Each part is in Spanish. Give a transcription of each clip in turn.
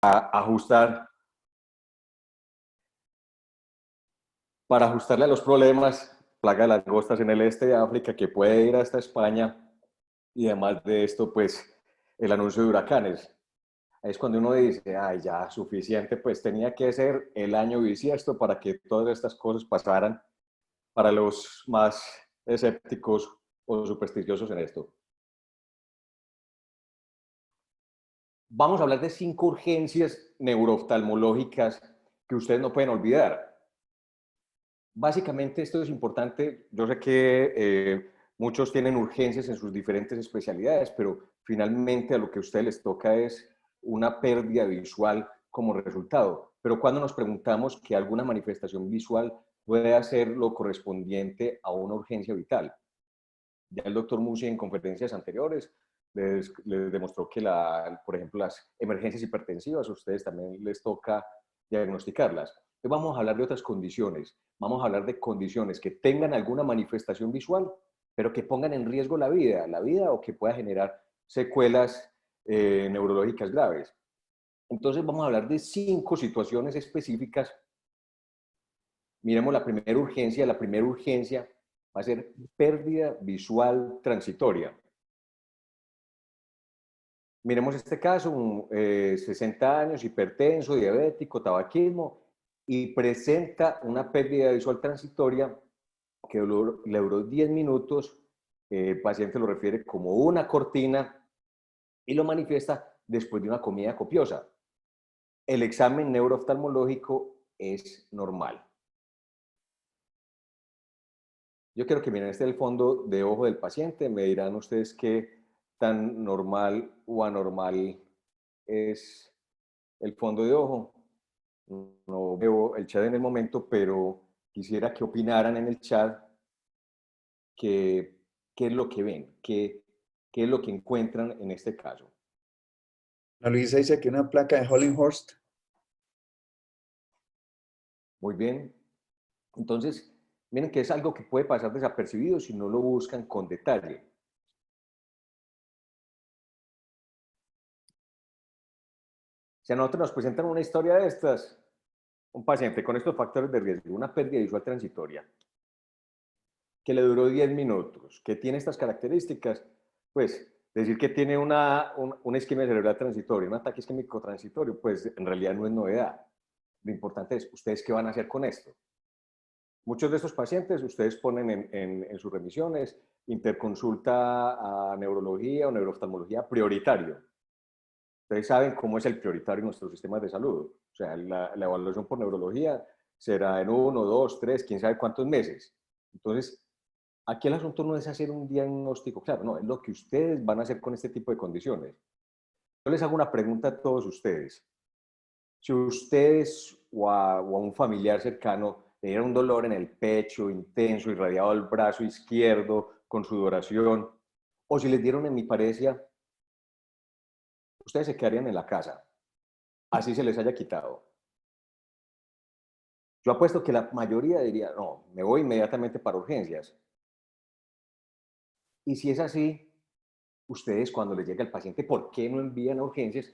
ajustar, para ajustarle a los problemas, plaga de langostas en el este de África que puede ir hasta España y además de esto, pues el anuncio de huracanes. Es cuando uno dice, ay, ya, suficiente, pues tenía que ser el año bisiesto para que todas estas cosas pasaran para los más escépticos o supersticiosos en esto. Vamos a hablar de 5 urgencias neurooftalmológicas que ustedes no pueden olvidar. Básicamente esto es importante, yo sé que muchos tienen urgencias en sus diferentes especialidades, pero finalmente a lo que a ustedes les toca es una pérdida visual como resultado. Pero cuando nos preguntamos que alguna manifestación visual puede hacer lo correspondiente a una urgencia vital. Ya el doctor Musi en conferencias anteriores les demostró que, por ejemplo, las emergencias hipertensivas a ustedes también les toca diagnosticarlas. Entonces vamos a hablar de otras condiciones. Vamos a hablar de condiciones que tengan alguna manifestación visual, pero que pongan en riesgo la vida o que pueda generar secuelas neurológicas graves. Entonces vamos a hablar de 5 situaciones específicas. Miremos la primera urgencia. La primera urgencia va a ser pérdida visual transitoria. Miremos este caso, 60 años, hipertenso, diabético, tabaquismo, y presenta una pérdida visual transitoria que le duró 10 minutos. El paciente lo refiere como una cortina y lo manifiesta después de una comida copiosa. El examen neurooftalmológico es normal. Yo quiero que miren este es el fondo de ojo del paciente. Me dirán ustedes qué tan normal o anormal es el fondo de ojo. No veo el chat en el momento, pero quisiera que opinaran en el chat qué es lo que ven, qué es lo que encuentran en este caso. La Luisa dice que una placa de Hollinghurst. Muy bien. Entonces, miren que es algo que puede pasar desapercibido si no lo buscan con detalle. Si a nosotros nos presentan una historia de estas, un paciente con estos factores de riesgo, una pérdida visual transitoria, que le duró 10 minutos, que tiene estas características, pues decir que tiene una isquemia cerebral transitoria, un ataque isquémico transitorio, pues en realidad no es novedad. Lo importante es, ¿ustedes qué van a hacer con esto? Muchos de estos pacientes, ustedes ponen en sus remisiones interconsulta a neurología o neurooftalmología prioritario. Ustedes saben cómo es el prioritario en nuestros sistemas de salud. O sea, la evaluación por neurología será en 1, 2, 3, quién sabe cuántos meses. Entonces, aquí el asunto no es hacer un diagnóstico, claro, no, es lo que ustedes van a hacer con este tipo de condiciones. Yo les hago una pregunta a todos ustedes. Si ustedes o a un familiar cercano le dieron un dolor en el pecho intenso, irradiado al brazo izquierdo, con sudoración, o si les dieron hemiparesia, ustedes se quedarían en la casa, así se les haya quitado. Yo apuesto que la mayoría diría, no, me voy inmediatamente para urgencias. Y si es así, ustedes cuando les llega el paciente, ¿por qué no envían a urgencias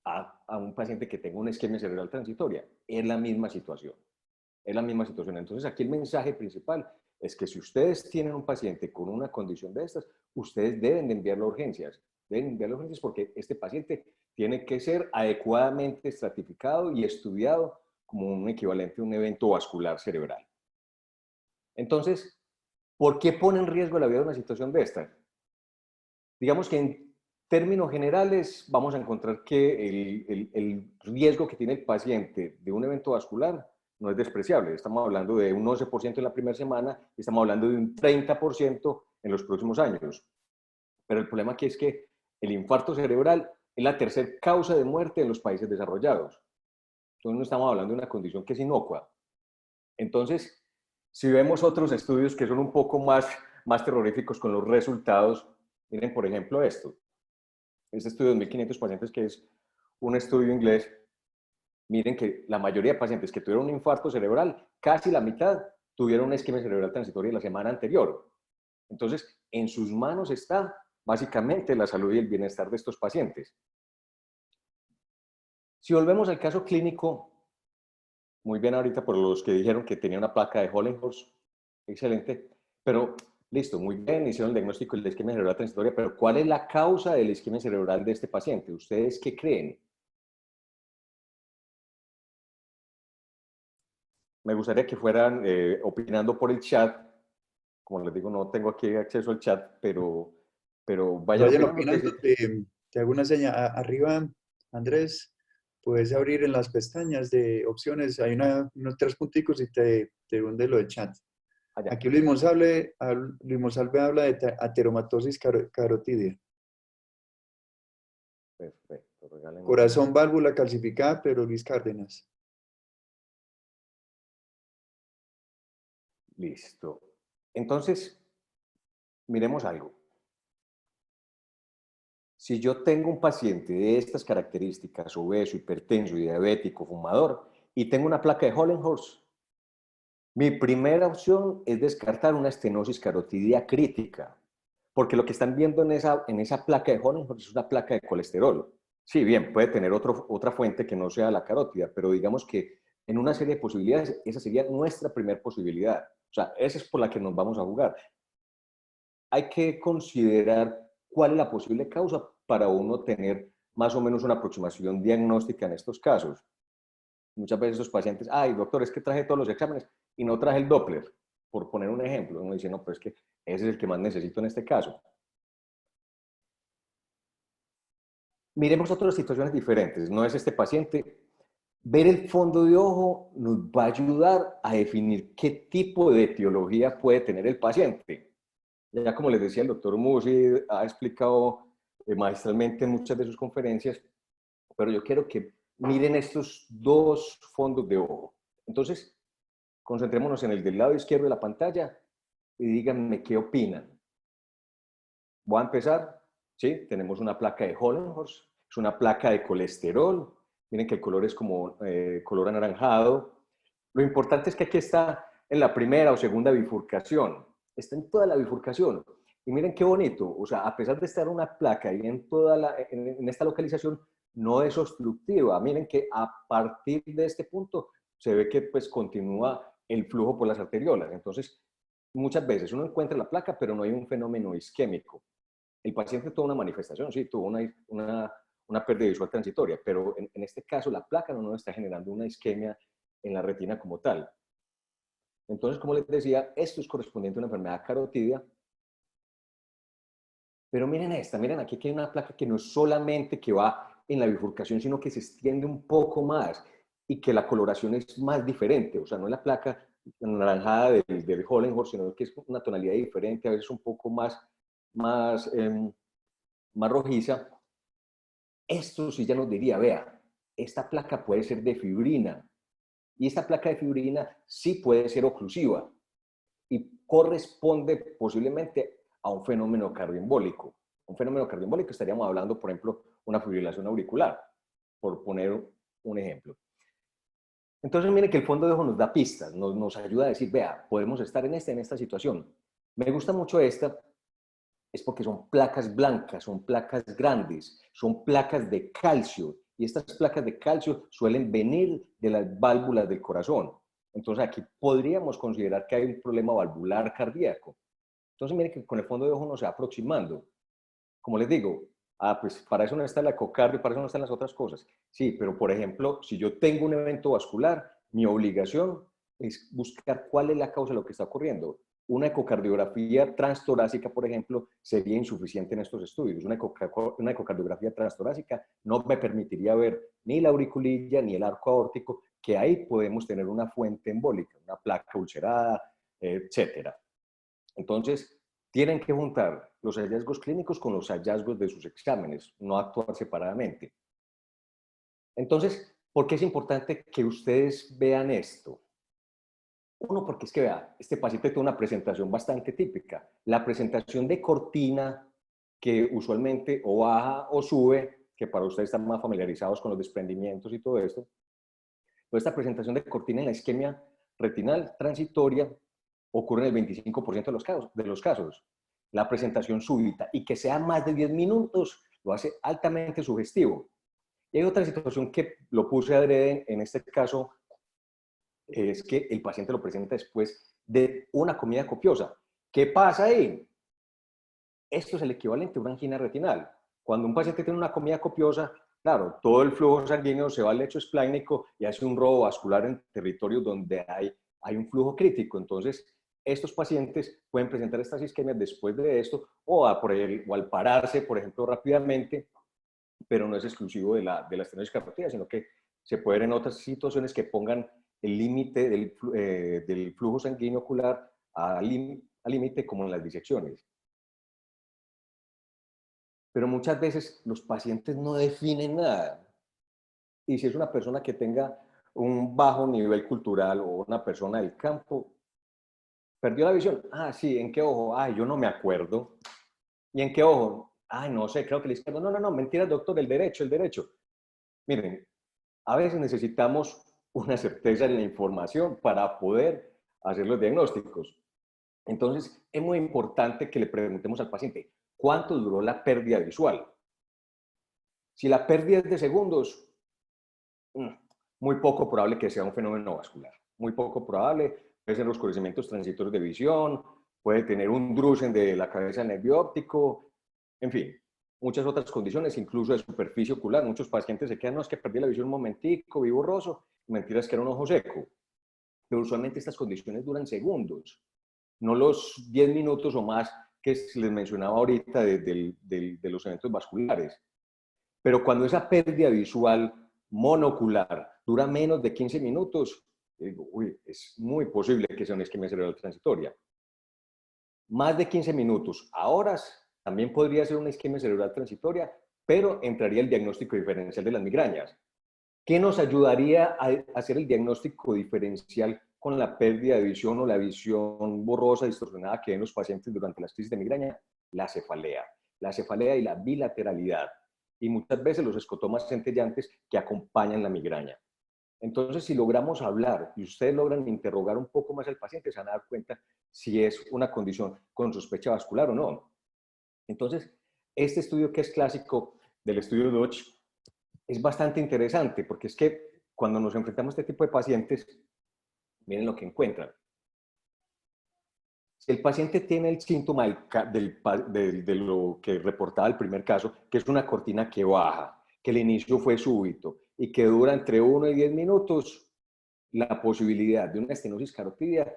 a un paciente que tenga una isquemia cerebral transitoria? Es la misma situación. Es la misma situación. Entonces aquí el mensaje principal es que si ustedes tienen un paciente con una condición de estas, ustedes deben de enviarlo a urgencias. Deben enviarlo a urgencias porque este paciente tiene que ser adecuadamente estratificado y estudiado como un equivalente a un evento vascular cerebral. Entonces, ¿por qué pone en riesgo la vida de una situación de esta? Digamos que en términos generales vamos a encontrar que el riesgo que tiene el paciente de un evento vascular no es despreciable. Estamos hablando de un 11% en la primera semana y estamos hablando de un 30% en los próximos años. Pero el problema aquí es que el infarto cerebral es la tercera causa de muerte en los países desarrollados. Entonces no estamos hablando de una condición que es inocua. Entonces, si vemos otros estudios que son un poco más terroríficos con los resultados, miren por ejemplo esto. Este estudio de 1.500 pacientes, que es un estudio inglés, miren que la mayoría de pacientes que tuvieron un infarto cerebral, casi la mitad tuvieron una isquemia cerebral transitoria la semana anterior. Entonces, en sus manos está básicamente la salud y el bienestar de estos pacientes. Si volvemos al caso clínico, muy bien ahorita por los que dijeron que tenía una placa de Hollenhorst, excelente, pero listo, muy bien, hicieron el diagnóstico de la isquemia cerebral transitoria, pero ¿cuál es la causa de la isquemia cerebral de este paciente? ¿Ustedes qué creen? Me gustaría que fueran opinando por el chat. Como les digo, no tengo aquí acceso al chat, pero vayan Vayan opinando. opinando, te hago una señal. Arriba, Andrés, puedes abrir en las pestañas de opciones, hay unos tres punticos y te hunde lo de chat. Allá. Aquí Luis Monsalve habla de ateromatosis carotidia. Perfecto, regálenme un segundo. Corazón, válvula calcificada, pero Luis Cárdenas. Listo. Entonces, miremos algo. Si yo tengo un paciente de estas características, obeso, hipertenso, diabético, fumador, y tengo una placa de Hollenhorst, mi primera opción es descartar una estenosis carotidia crítica, porque lo que están viendo en esa placa de Hollenhorst es una placa de colesterol. Sí, bien, puede tener otra fuente que no sea la carótida, pero digamos que en una serie de posibilidades, esa sería nuestra primera posibilidad. O sea, esa es por la que nos vamos a jugar. Hay que considerar cuál es la posible causa para uno tener más o menos una aproximación diagnóstica en estos casos. Muchas veces los pacientes, ay, doctor, es que traje todos los exámenes y no traje el Doppler, por poner un ejemplo. Uno dice, no, pero es que ese es el que más necesito en este caso. Miremos otras situaciones diferentes. No es este paciente. Ver el fondo de ojo nos va a ayudar a definir qué tipo de etiología puede tener el paciente. Ya como les decía, el doctor Musi ha explicado magistralmente en muchas de sus conferencias, pero yo quiero que miren estos dos fondos de ojo. Entonces, concentrémonos en el del lado izquierdo de la pantalla y díganme qué opinan. Voy a empezar. Sí, tenemos una placa de Hollenhorst, es una placa de colesterol. Miren que el color es como color anaranjado. Lo importante es que aquí está en la primera o segunda bifurcación. Está en toda la bifurcación. Y miren qué bonito. O sea, a pesar de estar una placa ahí en esta localización, no es obstructiva. Miren que a partir de este punto se ve que pues continúa el flujo por las arteriolas. Entonces, muchas veces uno encuentra la placa, pero no hay un fenómeno isquémico. El paciente tuvo una manifestación, sí, tuvo una pérdida visual transitoria, pero en este caso la placa no nos está generando una isquemia en la retina como tal. Entonces, como les decía, esto es correspondiente a una enfermedad carotidia. Pero miren esta, miren aquí que hay una placa que no es solamente que va en la bifurcación, sino que se extiende un poco más y que la coloración es más diferente. O sea, no es la placa anaranjada del Hollenhorst, sino que es una tonalidad diferente, a veces un poco más, más rojiza. Esto sí ya nos diría, vea, esta placa puede ser de fibrina y esta placa de fibrina sí puede ser oclusiva y corresponde posiblemente a un fenómeno cardioembólico. Un fenómeno cardioembólico estaríamos hablando, por ejemplo, una fibrilación auricular, por poner un ejemplo. Entonces, mire que el fondo de ojo nos da pistas, nos ayuda a decir, vea, podemos estar en esta situación. Me gusta mucho esta, es porque son placas blancas, son placas grandes, son placas de calcio, y estas placas de calcio suelen venir de las válvulas del corazón. Entonces aquí podríamos considerar que hay un problema valvular cardíaco. Entonces miren que con el fondo de ojo nos va aproximando. Como les digo, pues para eso no está el ecocardio, para eso no están las otras cosas. Sí, pero por ejemplo, si yo tengo un evento vascular, mi obligación es buscar cuál es la causa de lo que está ocurriendo. Una ecocardiografía transtorácica, por ejemplo, sería insuficiente en estos estudios. Una ecocardiografía transtorácica no me permitiría ver ni la auriculilla ni el arco aórtico, que ahí podemos tener una fuente embólica, una placa ulcerada, etcétera. Entonces, tienen que juntar los hallazgos clínicos con los hallazgos de sus exámenes, no actuar separadamente. Entonces, ¿por qué es importante que ustedes vean esto? Uno, porque es que vea, este paciente tiene una presentación bastante típica. La presentación de cortina, que usualmente o baja o sube, que para ustedes están más familiarizados con los desprendimientos y todo esto, pero esta presentación de cortina en la isquemia retinal transitoria ocurre en el 25% de los casos. La presentación súbita y que sea más de 10 minutos lo hace altamente sugestivo. Y hay otra situación que lo puse adrede, en este caso, es que el paciente lo presenta después de una comida copiosa. ¿Qué pasa ahí? Esto es el equivalente a una angina retinal. Cuando un paciente tiene una comida copiosa, claro, todo el flujo sanguíneo se va al lecho esplénico y hace un robo vascular en territorios donde hay un flujo crítico. Entonces, estos pacientes pueden presentar estas isquemias después de esto o, o al pararse, por ejemplo, rápidamente, pero no es exclusivo de la estenosis carotídea, sino que se puede ver en otras situaciones que pongan el límite del flujo sanguíneo ocular al límite, como en las disecciones. Pero muchas veces los pacientes no definen nada. Y si es una persona que tenga un bajo nivel cultural o una persona del campo, perdió la visión. Ah, sí, ¿en qué ojo? Ay, yo no me acuerdo. ¿Y en qué ojo? Ay, no sé, creo que el izquierdo. No, no, no, mentira, doctor, el derecho, el derecho. Miren, a veces necesitamos una certeza en la información para poder hacer los diagnósticos. Entonces, es muy importante que le preguntemos al paciente, ¿cuánto duró la pérdida visual? Si la pérdida es de segundos, muy poco probable que sea un fenómeno vascular. Muy poco probable. Puede ser oscurecimientos transitorios de visión, puede tener un drusen de la cabeza nervio óptico, en fin, muchas otras condiciones, incluso de superficie ocular. Muchos pacientes se quedan, no, es que perdí la visión un momentico, vi borroso, mentiras que era un ojo seco. Pero usualmente estas condiciones duran segundos, no los 10 minutos o más que les mencionaba ahorita de los eventos vasculares. Pero cuando esa pérdida visual monocular dura menos de 15 minutos, digo, uy, es muy posible que sea una isquemia cerebral transitoria. Más de 15 minutos a horas también podría ser una isquemia cerebral transitoria, pero entraría el diagnóstico diferencial de las migrañas. ¿Qué nos ayudaría a hacer el diagnóstico diferencial con la pérdida de visión o la visión borrosa, distorsionada que ven los pacientes durante las crisis de migraña? La cefalea y la bilateralidad. Y muchas veces los escotomas centellantes que acompañan la migraña. Entonces, si logramos hablar y ustedes logran interrogar un poco más al paciente, se van a dar cuenta si es una condición con sospecha vascular o no. Entonces, este estudio que es clásico del estudio Dodge es bastante interesante porque es que cuando nos enfrentamos a este tipo de pacientes, miren lo que encuentran. Si el paciente tiene el síntoma de lo que reportaba el primer caso, que es una cortina que baja, que el inicio fue súbito y que dura entre 1 y 10 minutos, la posibilidad de una estenosis carotídea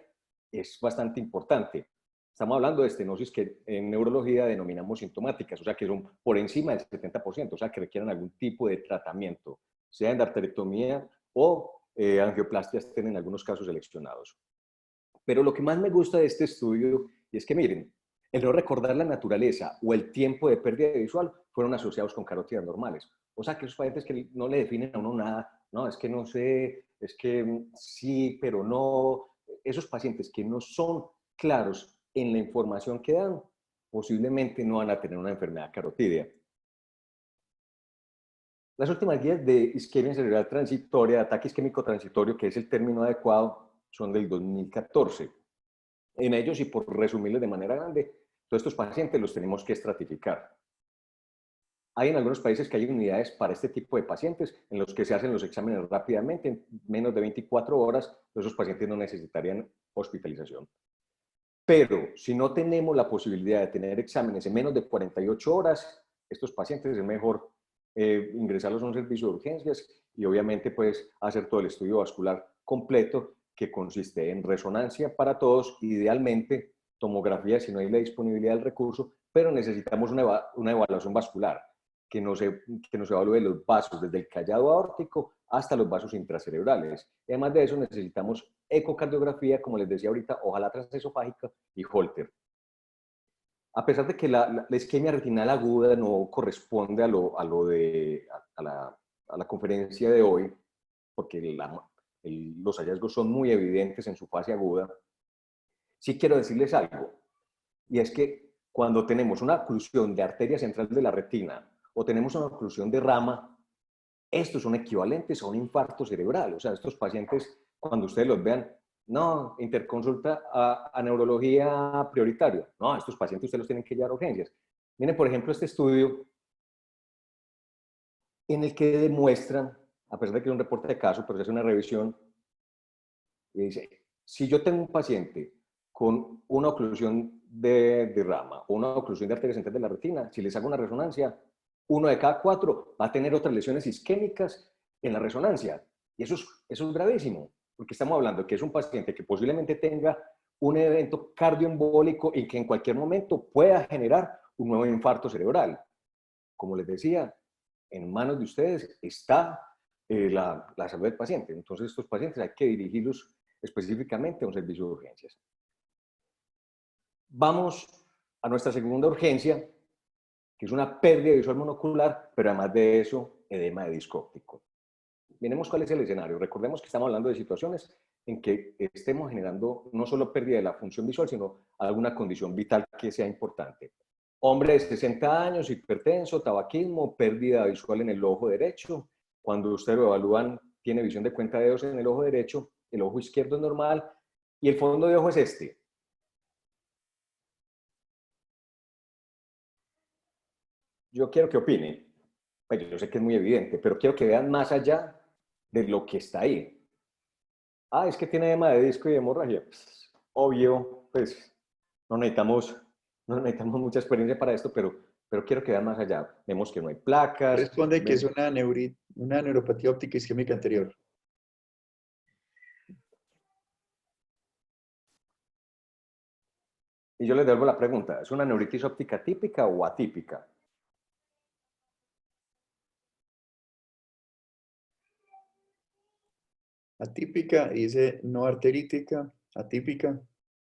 es bastante importante. Estamos hablando de estenosis que en neurología denominamos sintomáticas, o sea que son por encima del 70%, o sea que requieren algún tipo de tratamiento, sea endarterectomía o angioplastias en algunos casos seleccionados. Pero lo que más me gusta de este estudio es que, miren, el no recordar la naturaleza o el tiempo de pérdida visual fueron asociados con carótidas normales. O sea, que esos pacientes que no le definen a uno nada, no, es que no sé, es que sí, pero no. Esos pacientes que no son claros en la información que dan, posiblemente no van a tener una enfermedad carotídea. Las últimas guías de isquemia cerebral transitoria, de ataque isquémico transitorio, que es el término adecuado, son del 2014. En ellos, y por resumirles de manera grande, todos estos pacientes los tenemos que estratificar. Hay en algunos países que hay unidades para este tipo de pacientes en los que se hacen los exámenes rápidamente, en menos de 24 horas, esos pacientes no necesitarían hospitalización. Pero si no tenemos la posibilidad de tener exámenes en menos de 48 horas, estos pacientes es mejor ingresarlos a un servicio de urgencias y obviamente pues hacer todo el estudio vascular completo que consiste en resonancia para todos, idealmente tomografía si no hay la disponibilidad del recurso, pero necesitamos una evaluación vascular que nos evalúe los vasos desde el callado aórtico hasta los vasos intracerebrales. Y además de eso necesitamos ecocardiografía, como les decía ahorita, ojalá transesofágica y Holter. A pesar de que la isquemia retinal aguda no corresponde a la conferencia de hoy, porque los hallazgos son muy evidentes en su fase aguda, sí quiero decirles algo, y es que cuando tenemos una oclusión de arteria central de la retina o tenemos una oclusión de rama, estos son equivalentes a un infarto cerebral. O sea, estos pacientes, cuando ustedes los vean, no, interconsulta a neurología prioritaria. No, estos pacientes ustedes los tienen que llevar a urgencias. Miren, por ejemplo, este estudio en el que demuestran, a pesar de que es un reporte de caso, pero se hace una revisión, y dice, si yo tengo un paciente con una oclusión de rama o una oclusión de arteria central de la retina, si les hago una resonancia, 1 de cada 4 va a tener otras lesiones isquémicas en la resonancia. Y eso es gravísimo, porque estamos hablando de que es un paciente que posiblemente tenga un evento cardioembólico y que en cualquier momento pueda generar un nuevo infarto cerebral. Como les decía, en manos de ustedes está la salud del paciente. Entonces, estos pacientes hay que dirigirlos específicamente a un servicio de urgencias. Vamos a nuestra segunda urgencia, que es una pérdida visual monocular, pero además de eso, edema de disco óptico. Miremos cuál es el escenario. Recordemos que estamos hablando de situaciones en que estemos generando no solo pérdida de la función visual, sino alguna condición vital que sea importante. Hombre de 60 años, hipertenso, tabaquismo, pérdida visual en el ojo derecho. Cuando ustedes lo evalúan, tiene visión de cuenta de dedos en el ojo derecho, el ojo izquierdo es normal y el fondo de ojo es este. Yo quiero que opinen. Pues yo sé que es muy evidente, pero quiero que vean más allá de lo que está ahí. Ah, es que tiene edema de disco y hemorragia. Pues, obvio, pues no necesitamos mucha experiencia para esto, pero quiero que vean más allá. Vemos que no hay placas. Responde que es una neuropatía óptica isquémica anterior. Y yo les devuelvo la pregunta, ¿es una neuritis óptica típica o atípica? Atípica, dice no arterítica, atípica.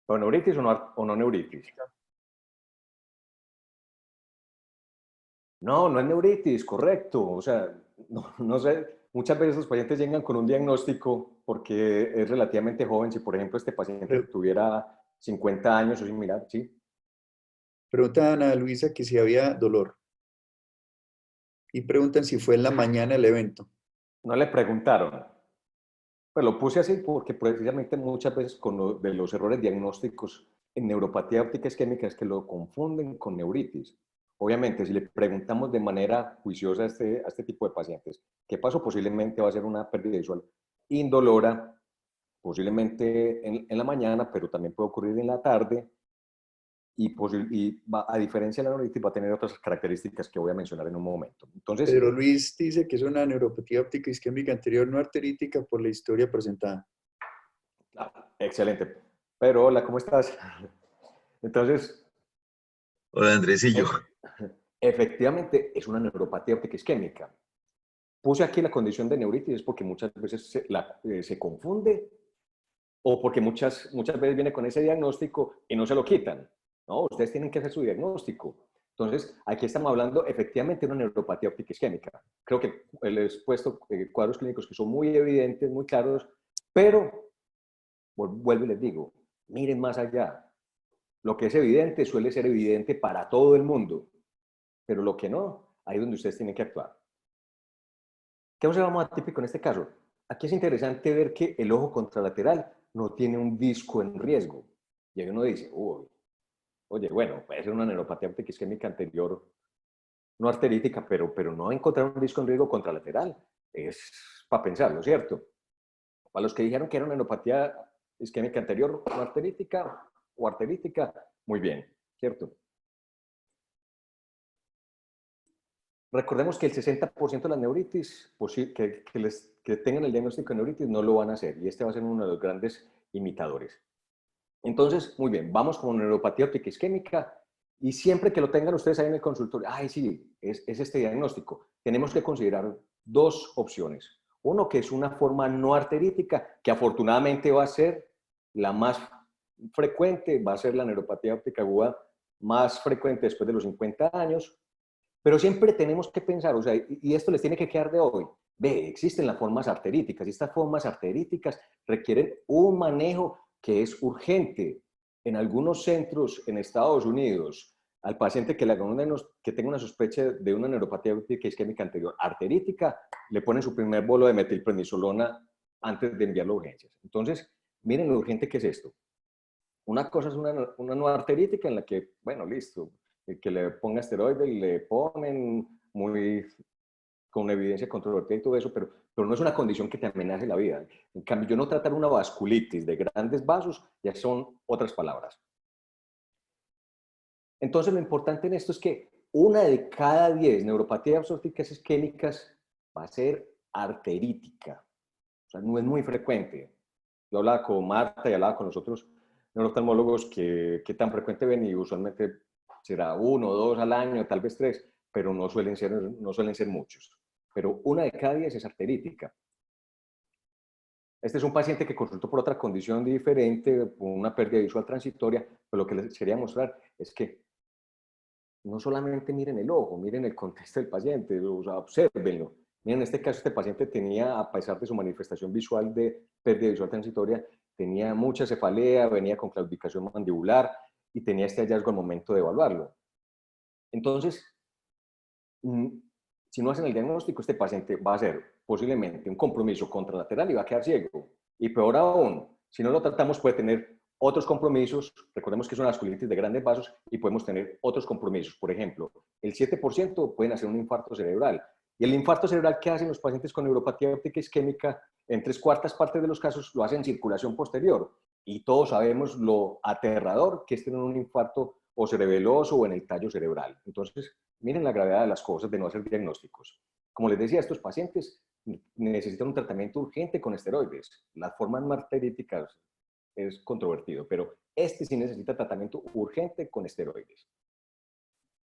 ¿O neuritis o no neuritis? No, no es neuritis, correcto. O sea, no sé, muchas veces los pacientes llegan con un diagnóstico porque es relativamente joven. Si, por ejemplo, este paciente Pre- tuviera 50 años o similar, ¿sí? Pregunta a Ana Luisa que si había dolor. Y preguntan si fue en la mañana el evento. No le preguntaron. Pues lo puse así porque precisamente muchas veces de los errores diagnósticos en neuropatía óptica isquémica es que lo confunden con neuritis. Obviamente, si le preguntamos de manera juiciosa a este tipo de pacientes, ¿qué pasó? Posiblemente va a ser una pérdida visual indolora, posiblemente en la mañana, pero también puede ocurrir en la tarde a diferencia de la neuritis va a tener otras características que voy a mencionar en un momento. Entonces, Pedro Luis dice que es una neuropatía óptica isquémica anterior no arterítica por la historia presentada. excelente. Pero hola, ¿cómo estás? Entonces, Hola Andresillo. efectivamente es una neuropatía óptica isquémica. Puse aquí la condición de neuritis porque muchas veces se confunde o porque muchas veces viene con ese diagnóstico y no se lo quitan. No, ustedes tienen que hacer su diagnóstico. Entonces, aquí estamos hablando efectivamente de una neuropatía óptica isquémica. Creo que les he puesto cuadros clínicos que son muy evidentes, muy claros, pero vuelvo y les digo, miren más allá. Lo que es evidente suele ser evidente para todo el mundo, pero lo que no, ahí es donde ustedes tienen que actuar. ¿Qué observamos atípico en este caso? Aquí es interesante ver que el ojo contralateral no tiene un disco en riesgo. Y ahí uno dice, uy, oye, bueno, puede ser una neuropatía óptica isquémica anterior, no arterítica, pero no encontrar un disco en riesgo contralateral. Es para pensarlo, ¿cierto? Para los que dijeron que era una neuropatía isquémica anterior, no arterítica o arterítica, muy bien, ¿cierto? Recordemos que el 60% de las neuritis que tengan el diagnóstico de neuritis no lo van a hacer y este va a ser uno de los grandes imitadores. Entonces, muy bien, vamos con neuropatía óptica isquémica y siempre que lo tengan ustedes ahí en el consultorio, ay, sí, es este diagnóstico, tenemos que considerar dos opciones. Uno que es una forma no arterítica, que afortunadamente va a ser la más frecuente, va a ser la neuropatía óptica aguda más frecuente después de los 50 años, pero siempre tenemos que pensar, o sea, y esto les tiene que quedar de hoy. Ve, existen las formas arteríticas y estas formas arteríticas requieren un manejo que es urgente. En algunos centros en Estados Unidos, al paciente que tenga una sospecha de una neuropatía óptica isquémica anterior arterítica, le ponen su primer bolo de metilprednisolona antes de enviarlo a urgencias. Entonces, miren lo urgente que es esto. Una cosa es una no arterítica en la que, bueno, listo, que le ponga esteroides, le ponen muy con evidencia controvertida y todo eso, pero no es una condición que te amenace la vida. En cambio, yo no tratar una vasculitis de grandes vasos, ya son otras palabras. Entonces, lo importante en esto es que 1 de cada 10 neuropatías absorptivas isquémicas va a ser arterítica. O sea, no es muy frecuente. Yo hablaba con Marta y hablaba con los otros neurooftalmólogos que tan frecuente ven, y usualmente será 1 o 2 al año, tal vez 3, pero no suelen ser muchos. Pero 1 de cada 10 es arterítica. Este es un paciente que consultó por otra condición diferente, por una pérdida visual transitoria, pero lo que les quería mostrar es que no solamente miren el ojo, miren el contexto del paciente, o sea, obsérvenlo. Miren, en este caso, este paciente tenía, a pesar de su manifestación visual de pérdida visual transitoria, tenía mucha cefalea, venía con claudicación mandibular y tenía este hallazgo al momento de evaluarlo. Entonces, si no hacen el diagnóstico, este paciente va a ser posiblemente un compromiso contralateral y va a quedar ciego. Y peor aún, si no lo tratamos, puede tener otros compromisos. Recordemos que es una vasculitis de grandes vasos y podemos tener otros compromisos. Por ejemplo, el 7% pueden hacer un infarto cerebral. Y el infarto cerebral que hacen los pacientes con neuropatía óptica isquémica, en 3/4 partes de los casos, lo hacen en circulación posterior. Y todos sabemos lo aterrador que es tener un infarto o cerebeloso o en el tallo cerebral. Entonces, miren la gravedad de las cosas de no hacer diagnósticos. Como les decía, estos pacientes necesitan un tratamiento urgente con esteroides. Las formas no arteríticas es controvertido, pero este sí necesita tratamiento urgente con esteroides.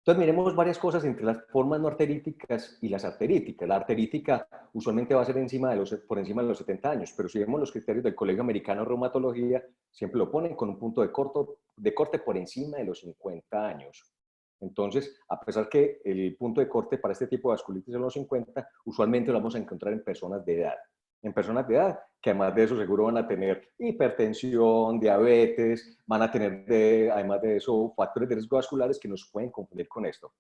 Entonces, miremos varias cosas entre las formas no arteríticas y las arteríticas. La arterítica usualmente va a ser por encima de los 70 años, pero si vemos los criterios del Colegio Americano de Reumatología, siempre lo ponen con un punto de corte por encima de los 50 años. Entonces, a pesar que el punto de corte para este tipo de vasculitis es los 50, usualmente lo vamos a encontrar en personas de edad. En personas de edad, que además de eso seguro van a tener hipertensión, diabetes, van a tener, además de eso, factores de riesgo vasculares que nos pueden confundir con esto.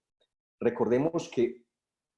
Recordemos que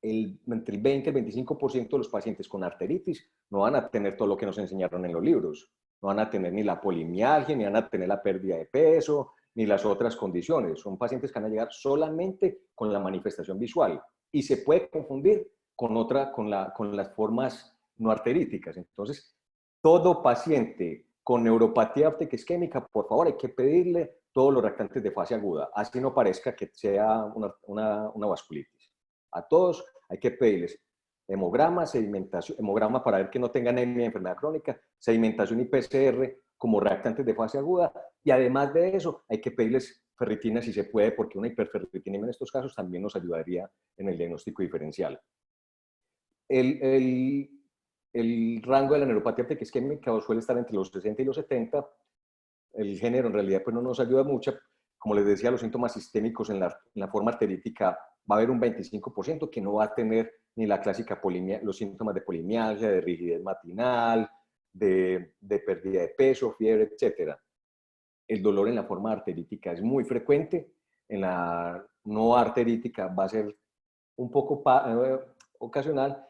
entre el 20 y el 25% de los pacientes con arteritis no van a tener todo lo que nos enseñaron en los libros. No van a tener ni la polimialgia, ni van a tener la pérdida de peso, ni las otras condiciones. Son pacientes que van a llegar solamente con la manifestación visual y se puede confundir con las formas no arteríticas. Entonces, todo paciente con neuropatía óptica isquémica, por favor, hay que pedirle todos los reactantes de fase aguda, así no parezca que sea una vasculitis. A todos hay que pedirles hemograma, sedimentación, hemograma para ver que no tengan anemia, enfermedad crónica, sedimentación y PCR como reactantes de fase aguda, y además de eso hay que pedirles ferritina si se puede, porque una hiperferritinemia en estos casos también nos ayudaría en el diagnóstico diferencial. El rango de la neuropatía óptica isquémica suele estar entre los 60 y los 70. El género en realidad pues no nos ayuda mucho. Como les decía, los síntomas sistémicos en la forma arterítica va a haber un 25% que no va a tener ni la clásica los síntomas de polimialgia, de rigidez matinal, de pérdida de peso, fiebre, etc. El dolor en la forma arterítica es muy frecuente. En la no arterítica va a ser un poco ocasional.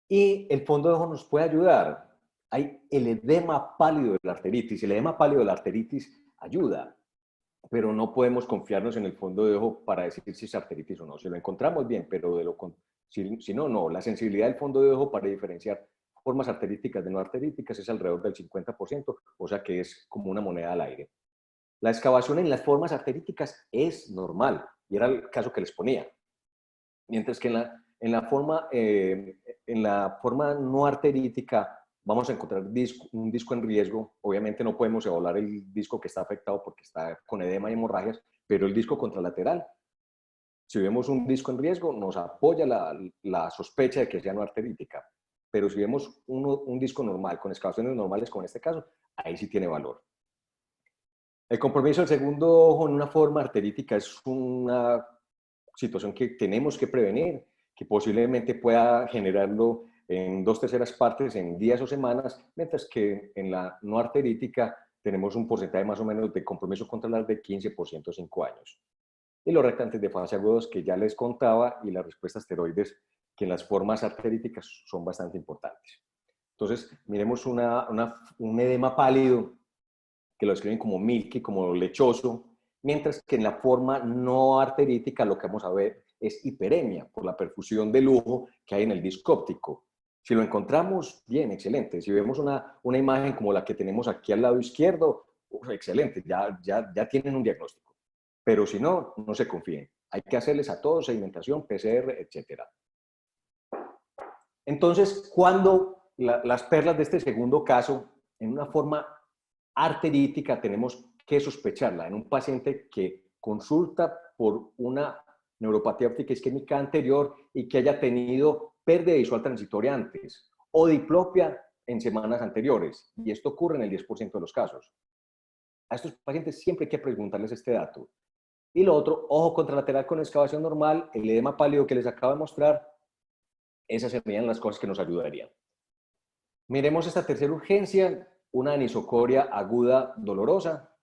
Y el fondo de ojo nos puede ayudar. Hay el edema pálido de la arteritis. El edema pálido de la arteritis ayuda, pero no podemos confiarnos en el fondo de ojo para decir si es arteritis o no. Si lo encontramos bien, pero si no, no. La sensibilidad del fondo de ojo para diferenciar formas arteríticas de no arteríticas es alrededor del 50%, o sea que es como una moneda al aire. La excavación en las formas arteríticas es normal, y era el caso que les ponía. Mientras que en la forma no arterítica vamos a encontrar un disco en riesgo. Obviamente no podemos evaluar el disco que está afectado porque está con edema y hemorragias, pero el disco contralateral, si vemos un disco en riesgo, nos apoya la sospecha de que sea no arterítica. Pero si vemos un disco normal, con excavaciones normales, como en este caso, ahí sí tiene valor. El compromiso del segundo ojo en una forma arterítica es una situación que tenemos que prevenir, que posiblemente pueda generarlo en 2/3 partes en días o semanas, mientras que en la no arterítica tenemos un porcentaje más o menos de compromiso controlar de 15% 5 años. Y los reactantes de fase agudos que ya les contaba y la respuesta a esteroides, que en las formas arteríticas son bastante importantes. Entonces, miremos un edema pálido, que lo describen como milky, como lechoso, mientras que en la forma no arterítica lo que vamos a ver es hiperemia por la perfusión de lujo que hay en el disco óptico. Si lo encontramos, bien, excelente. Si vemos una imagen como la que tenemos aquí al lado izquierdo, excelente, ya tienen un diagnóstico. Pero si no, no se confíen. Hay que hacerles a todos sedimentación, PCR, etc. Entonces, cuando las perlas de este segundo caso, en una forma arterítica, tenemos que sospecharla en un paciente que consulta por una neuropatía óptica isquémica anterior y que haya tenido pérdida visual transitoria antes o diplopia en semanas anteriores. Y esto ocurre en el 10% de los casos. A estos pacientes siempre hay que preguntarles este dato. Y lo otro, ojo contralateral con excavación normal, el edema pálido que les acabo de mostrar, esas serían las cosas que nos ayudarían. Miremos esta tercera urgencia, una anisocoria aguda dolorosa.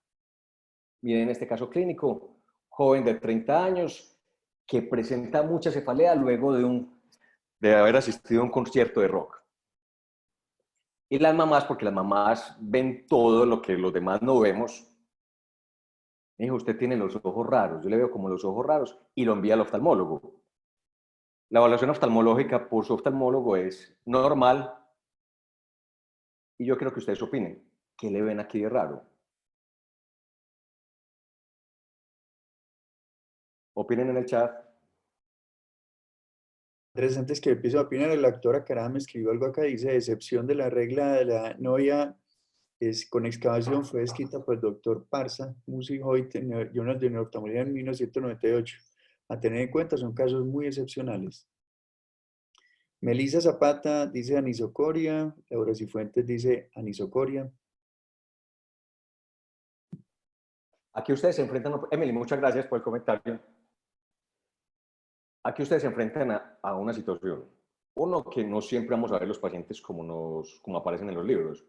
Miren este caso clínico, joven de 30 años que presenta mucha cefalea luego de haber asistido a un concierto de rock. Y las mamás, porque las mamás ven todo lo que los demás no vemos, me dijo, usted tiene los ojos raros, yo le veo como los ojos raros, y lo envía al oftalmólogo. La evaluación oftalmológica por su oftalmólogo es normal, y yo quiero que ustedes opinen, ¿qué le ven aquí de raro? Opinen en el chat. Andrés, antes que empiezo a opinar, la doctora Carada me escribió algo acá, dice, excepción de la regla de la novia con excavación fue escrita por el doctor Parsa, Musi Hoyt, Journal de Neuroftalmología en 1998. A tener en cuenta, son casos muy excepcionales. Melissa Zapata dice anisocoria, Laura Cifuentes dice anisocoria. Aquí ustedes se enfrentan, Emily, muchas gracias por el comentario. Aquí ustedes se enfrentan a una situación. Uno, que no siempre vamos a ver los pacientes como aparecen en los libros.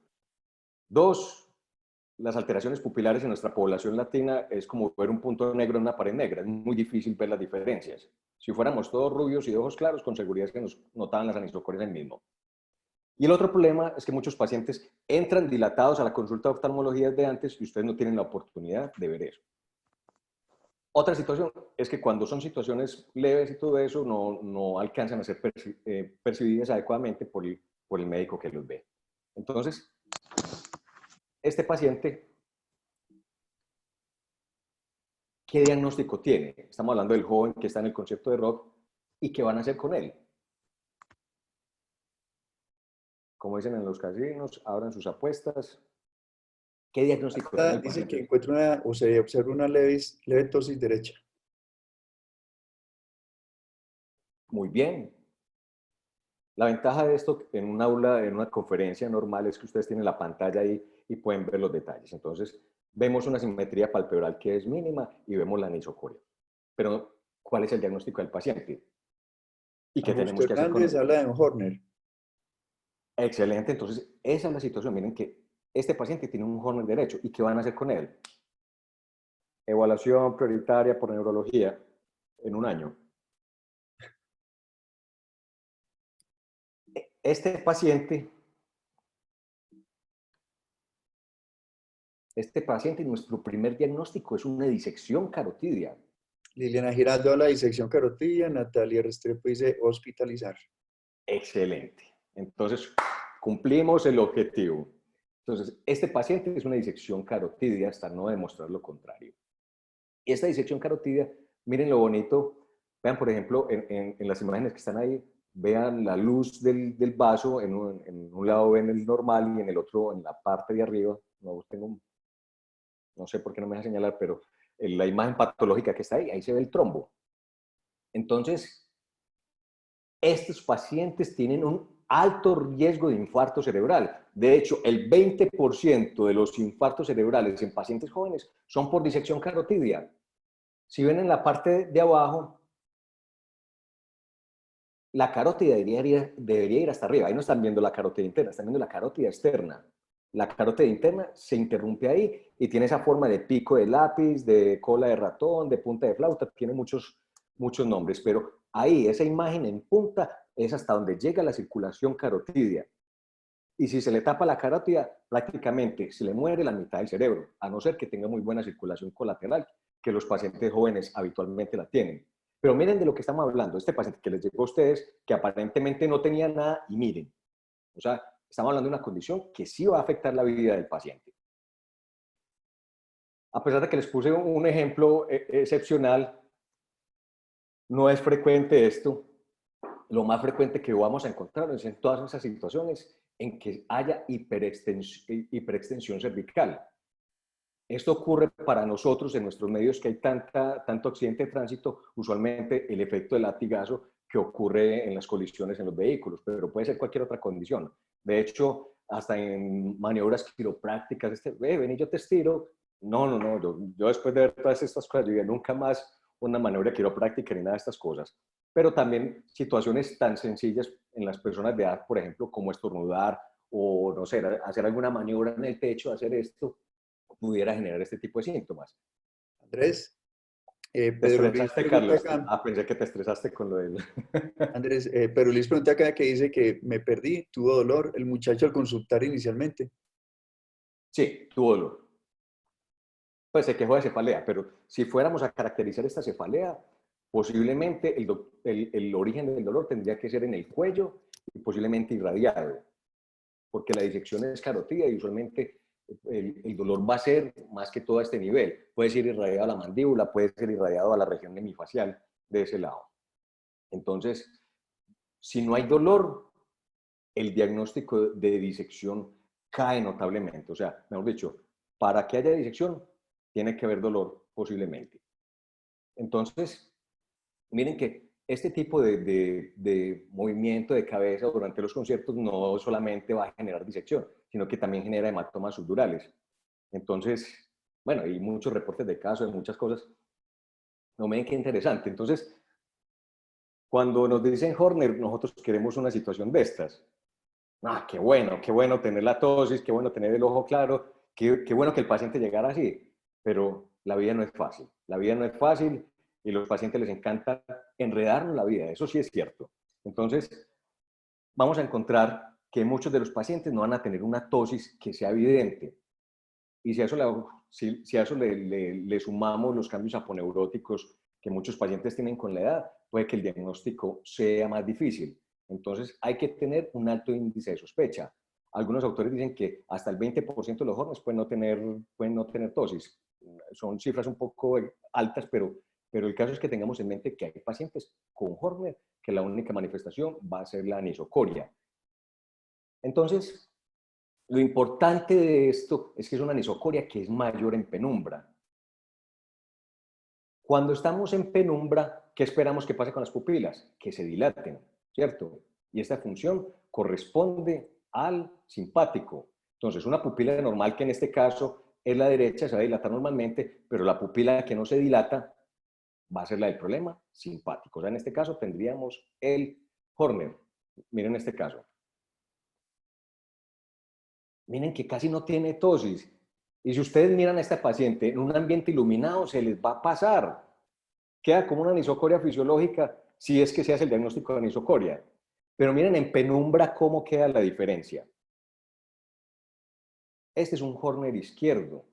Dos, las alteraciones pupilares en nuestra población latina es como ver un punto negro en una pared negra. Es muy difícil ver las diferencias. Si fuéramos todos rubios y de ojos claros, con seguridad es que nos notaban las anisocorias ahí mismo. Y el otro problema es que muchos pacientes entran dilatados a la consulta de oftalmología de antes y ustedes no tienen la oportunidad de ver eso. Otra situación es que cuando son situaciones leves y todo eso, no alcanzan a ser percibidas adecuadamente por el médico que los ve. Entonces, este paciente, ¿qué diagnóstico tiene? Estamos hablando del joven que está en el concierto de rock y qué van a hacer con él. Como dicen en los casinos, abran sus apuestas. ¿Qué diagnóstico tiene el Dice paciente? que encuentra o se observa una leve ptosis derecha. Muy bien. La ventaja de esto en un aula, en una conferencia normal, es que ustedes tienen la pantalla ahí y pueden ver los detalles. Entonces, vemos una simetría palpebral que es mínima y vemos la anisocoria. Pero, ¿cuál es el diagnóstico del paciente? ¿Y qué Augusto tenemos que hacer con Hernández él? habla de un Horner. Excelente. Entonces, esa es la situación. Miren que este paciente tiene un Horner derecho. ¿Y qué van a hacer con él? Evaluación prioritaria por neurología en un año. Este paciente, nuestro primer diagnóstico es una disección carotidia. Liliana Giraldo habla de disección carotidia. Natalia Restrepo dice hospitalizar. Excelente. Entonces, cumplimos el objetivo. Entonces, este paciente es una disección carotidia hasta no demostrar lo contrario. Esta disección carotidia, miren lo bonito, vean por ejemplo en las imágenes que están ahí, vean la luz del vaso, en un lado ven el normal y en el otro, en la parte de arriba, no sé por qué no me deja señalar, pero en la imagen patológica que está ahí se ve el trombo. Entonces, estos pacientes tienen un alto riesgo de infarto cerebral. De hecho, el 20% de los infartos cerebrales en pacientes jóvenes son por disección carotidia. Si ven en la parte de abajo, la carótida debería ir hasta arriba. Ahí no están viendo la carótida interna, están viendo la carótida externa. La carótida interna se interrumpe ahí y tiene esa forma de pico de lápiz, de cola de ratón, de punta de flauta, tiene muchos nombres, pero ahí, esa imagen en punta, es hasta donde llega la circulación carotidia. Y si se le tapa la carótida, prácticamente se le muere la mitad del cerebro, a no ser que tenga muy buena circulación colateral, que los pacientes jóvenes habitualmente la tienen. Pero miren de lo que estamos hablando. Este paciente que les llegó a ustedes, que aparentemente no tenía nada, y miren, o sea, estamos hablando de una condición que sí va a afectar la vida del paciente. A pesar de que les puse un ejemplo excepcional, no es frecuente esto. Lo más frecuente que vamos a encontrar es en todas esas situaciones en que haya hiperextensión cervical. Esto ocurre para nosotros en nuestros medios que hay tanto accidente de tránsito, usualmente el efecto del latigazo que ocurre en las colisiones en los vehículos, pero puede ser cualquier otra condición. De hecho, hasta en maniobras quiroprácticas, ven y yo te estiro. No, yo después de ver todas estas cosas, yo diría, nunca más una maniobra quiropráctica ni nada de estas cosas. Pero también situaciones tan sencillas en las personas de edad, por ejemplo, como estornudar o, no sé, hacer alguna maniobra en el pecho, hacer esto, pudiera generar este tipo de síntomas. Andrés, ¿Te Pedro Luis estresaste, pregunta Carlos? acá. Ah, pensé que te estresaste con lo del... Andrés, Pedro Luis pregunta acá que dice que me perdí, tuvo dolor el muchacho al consultar inicialmente. Sí, tuvo dolor. Pues se quejó de cefalea, pero si fuéramos a caracterizar esta cefalea, posiblemente el origen del dolor tendría que ser en el cuello y posiblemente irradiado, porque la disección es carotídea y usualmente el dolor va a ser más que todo a este nivel. Puede ser irradiado a la mandíbula, puede ser irradiado a la región hemifacial de ese lado. Entonces, si no hay dolor, el diagnóstico de disección cae notablemente. O sea, mejor dicho, para que haya disección, tiene que haber dolor posiblemente. Entonces, miren que este tipo de movimiento de cabeza durante los conciertos no solamente va a generar disección, sino que también genera hematomas subdurales. Entonces, bueno, hay muchos reportes de casos, de muchas cosas. No me ven qué interesante. Entonces, cuando nos dicen Horner, nosotros queremos una situación de estas. Ah, qué bueno tener la tosis, qué bueno tener el ojo claro, qué bueno que el paciente llegara así, pero la vida no es fácil. La vida no es fácil y a los pacientes les encanta enredarnos la vida, eso sí es cierto. Entonces, vamos a encontrar que muchos de los pacientes no van a tener una tosis que sea evidente. Y si a eso, si a eso le sumamos los cambios aponeuróticos que muchos pacientes tienen con la edad, puede que el diagnóstico sea más difícil. Entonces, hay que tener un alto índice de sospecha. Algunos autores dicen que hasta el 20% de los jóvenes pueden no tener tosis. Son cifras un poco altas, pero el caso es que tengamos en mente que hay pacientes con Horner que la única manifestación va a ser la anisocoria. Entonces, lo importante de esto es que es una anisocoria que es mayor en penumbra. Cuando estamos en penumbra, ¿qué esperamos que pase con las pupilas? Que se dilaten, ¿cierto? Y esta función corresponde al simpático. Entonces, una pupila normal, que en este caso es la derecha, se va a dilatar normalmente, pero la pupila que no se dilata va a ser la del problema simpático. O sea, en este caso tendríamos el Horner. Miren este caso. Miren que casi no tiene tosis. Y si ustedes miran a esta paciente en un ambiente iluminado, se les va a pasar. Queda como una anisocoria fisiológica si es que se hace el diagnóstico de anisocoria. Pero miren en penumbra cómo queda la diferencia. Este es un Horner izquierdo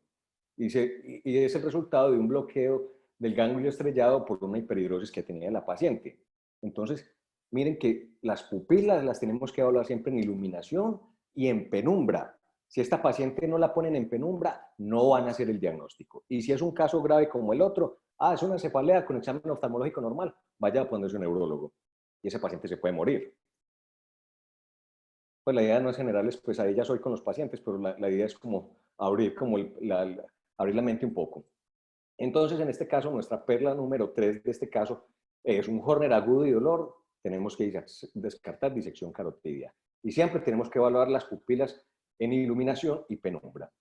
y es el resultado de un bloqueo del ganglio estrellado por una hiperhidrosis que tenía la paciente. Entonces, miren que las pupilas las tenemos que evaluar siempre en iluminación y en penumbra. Si esta paciente no la ponen en penumbra, no van a hacer el diagnóstico. Y si es un caso grave como el otro, es una cefalea con examen oftalmológico normal, vaya a ponerse un neurólogo y ese paciente se puede morir. Pues la idea no es generarles pues a ellas hoy con los pacientes, pero la idea es como abrir, abrir la mente un poco. Entonces, en este caso, nuestra perla número 3 de este caso es un Horner agudo y dolor. Tenemos que descartar disección carotidia. Y siempre tenemos que evaluar las pupilas en iluminación y penumbra.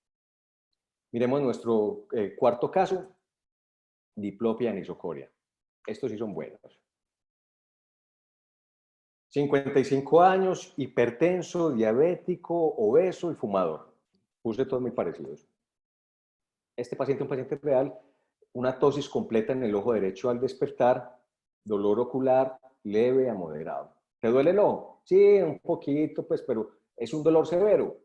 Miremos nuestro cuarto caso, diplopia anisocoria. Estos sí son buenos. 55 años, hipertenso, diabético, obeso y fumador. Puse todos muy parecidos. Este paciente, un paciente real, una tosis completa en el ojo derecho al despertar, dolor ocular leve a moderado. ¿Te duele el ojo? Sí, un poquito, pues, pero ¿es un dolor severo?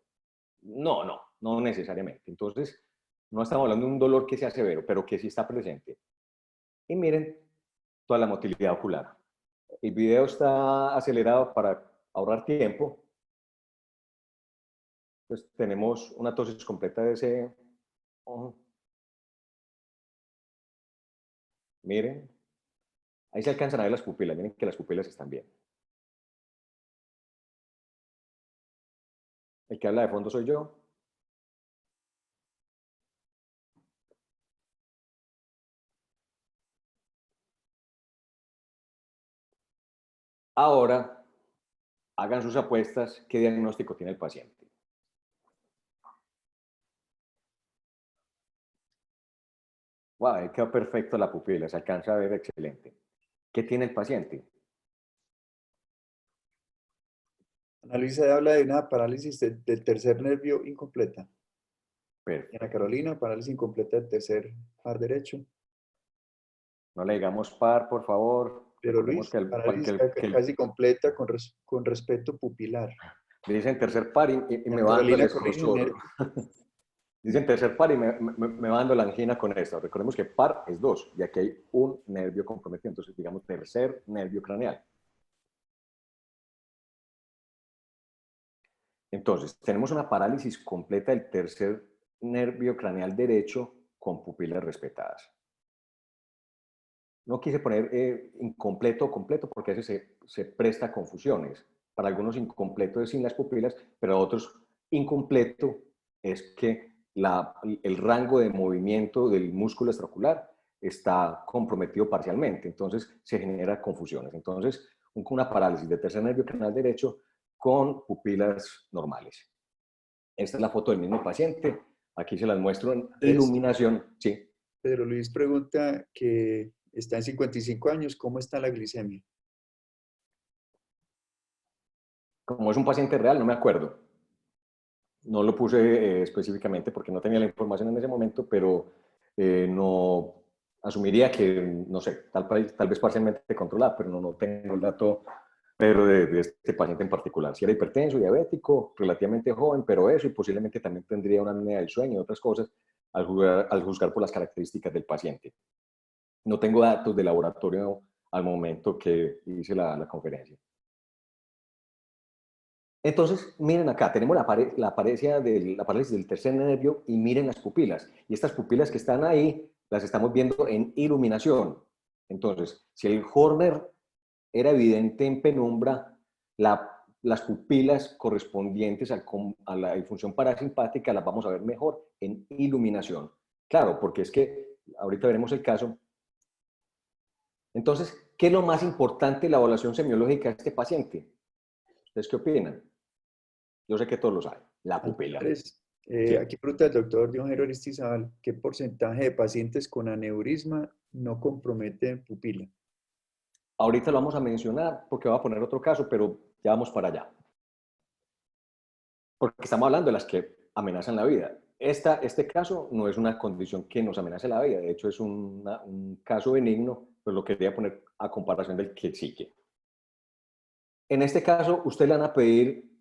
No necesariamente. Entonces, no estamos hablando de un dolor que sea severo, pero que sí está presente. Y miren toda la motilidad ocular. El video está acelerado para ahorrar tiempo. Entonces tenemos una tosis completa de ese ojo. Miren, ahí se alcanzan a ver las pupilas. Miren que las pupilas están bien. El que habla de fondo soy yo. Ahora, hagan sus apuestas. ¿Qué diagnóstico tiene el paciente? Wow, ahí quedó perfecto la pupila. Se alcanza a ver excelente. ¿Qué tiene el paciente? Ana Luisa habla de una parálisis del tercer nervio incompleta. Perfecto. Ana Carolina, parálisis incompleta del tercer par derecho. No le digamos par, por favor. Pero Recordemos Luis, parálisis casi completa con respecto pupilar. me dicen tercer par y me Ana va dando el Carolina, corrige el escozor. nervio. Dicen tercer par y me va dando la angina con esto. Recordemos que par es 2 y aquí hay un nervio comprometido. Entonces, digamos, tercer nervio craneal. Entonces, tenemos una parálisis completa del tercer nervio craneal derecho con pupilas respetadas. No quise poner incompleto o completo porque a veces se presta a confusiones. Para algunos incompleto es sin las pupilas, pero a otros incompleto es que el rango de movimiento del músculo extraocular está comprometido parcialmente. Entonces se genera confusiones. Entonces, una parálisis de tercer nervio craneal derecho con pupilas normales. Esta es la foto del mismo paciente. Aquí se las muestro en iluminación. Sí. Pedro Luis pregunta que está en 55 años, ¿cómo está la glicemia? Como es un paciente real, no me acuerdo. No lo puse específicamente porque no tenía la información en ese momento, pero no asumiría que, no sé, tal vez parcialmente controlada, pero no tengo el dato pero de este paciente en particular. Si era hipertenso, diabético, relativamente joven, pero eso, y posiblemente también tendría una apnea del sueño y otras cosas al juzgar por las características del paciente. No tengo datos de laboratorio al momento que hice la conferencia. Entonces, miren acá, tenemos la parálisis del tercer nervio y miren las pupilas. Y estas pupilas que están ahí, las estamos viendo en iluminación. Entonces, si el Horner era evidente en penumbra, las pupilas correspondientes a la disfunción parasimpática las vamos a ver mejor en iluminación. Claro, porque es que ahorita veremos el caso. Entonces, ¿qué es lo más importante de la evaluación semiológica de este paciente? ¿Ustedes qué opinan? Yo sé que todos lo saben, la pupila. Aquí pregunta el doctor Dionero Aristizábal, ¿qué porcentaje de pacientes con aneurisma no comprometen pupila? Ahorita lo vamos a mencionar porque voy a poner otro caso, pero ya vamos para allá. Porque estamos hablando de las que amenazan la vida. Este caso no es una condición que nos amenace la vida, de hecho es un caso benigno, pues lo quería poner a comparación del que sigue. En este caso, ¿usted le van a pedir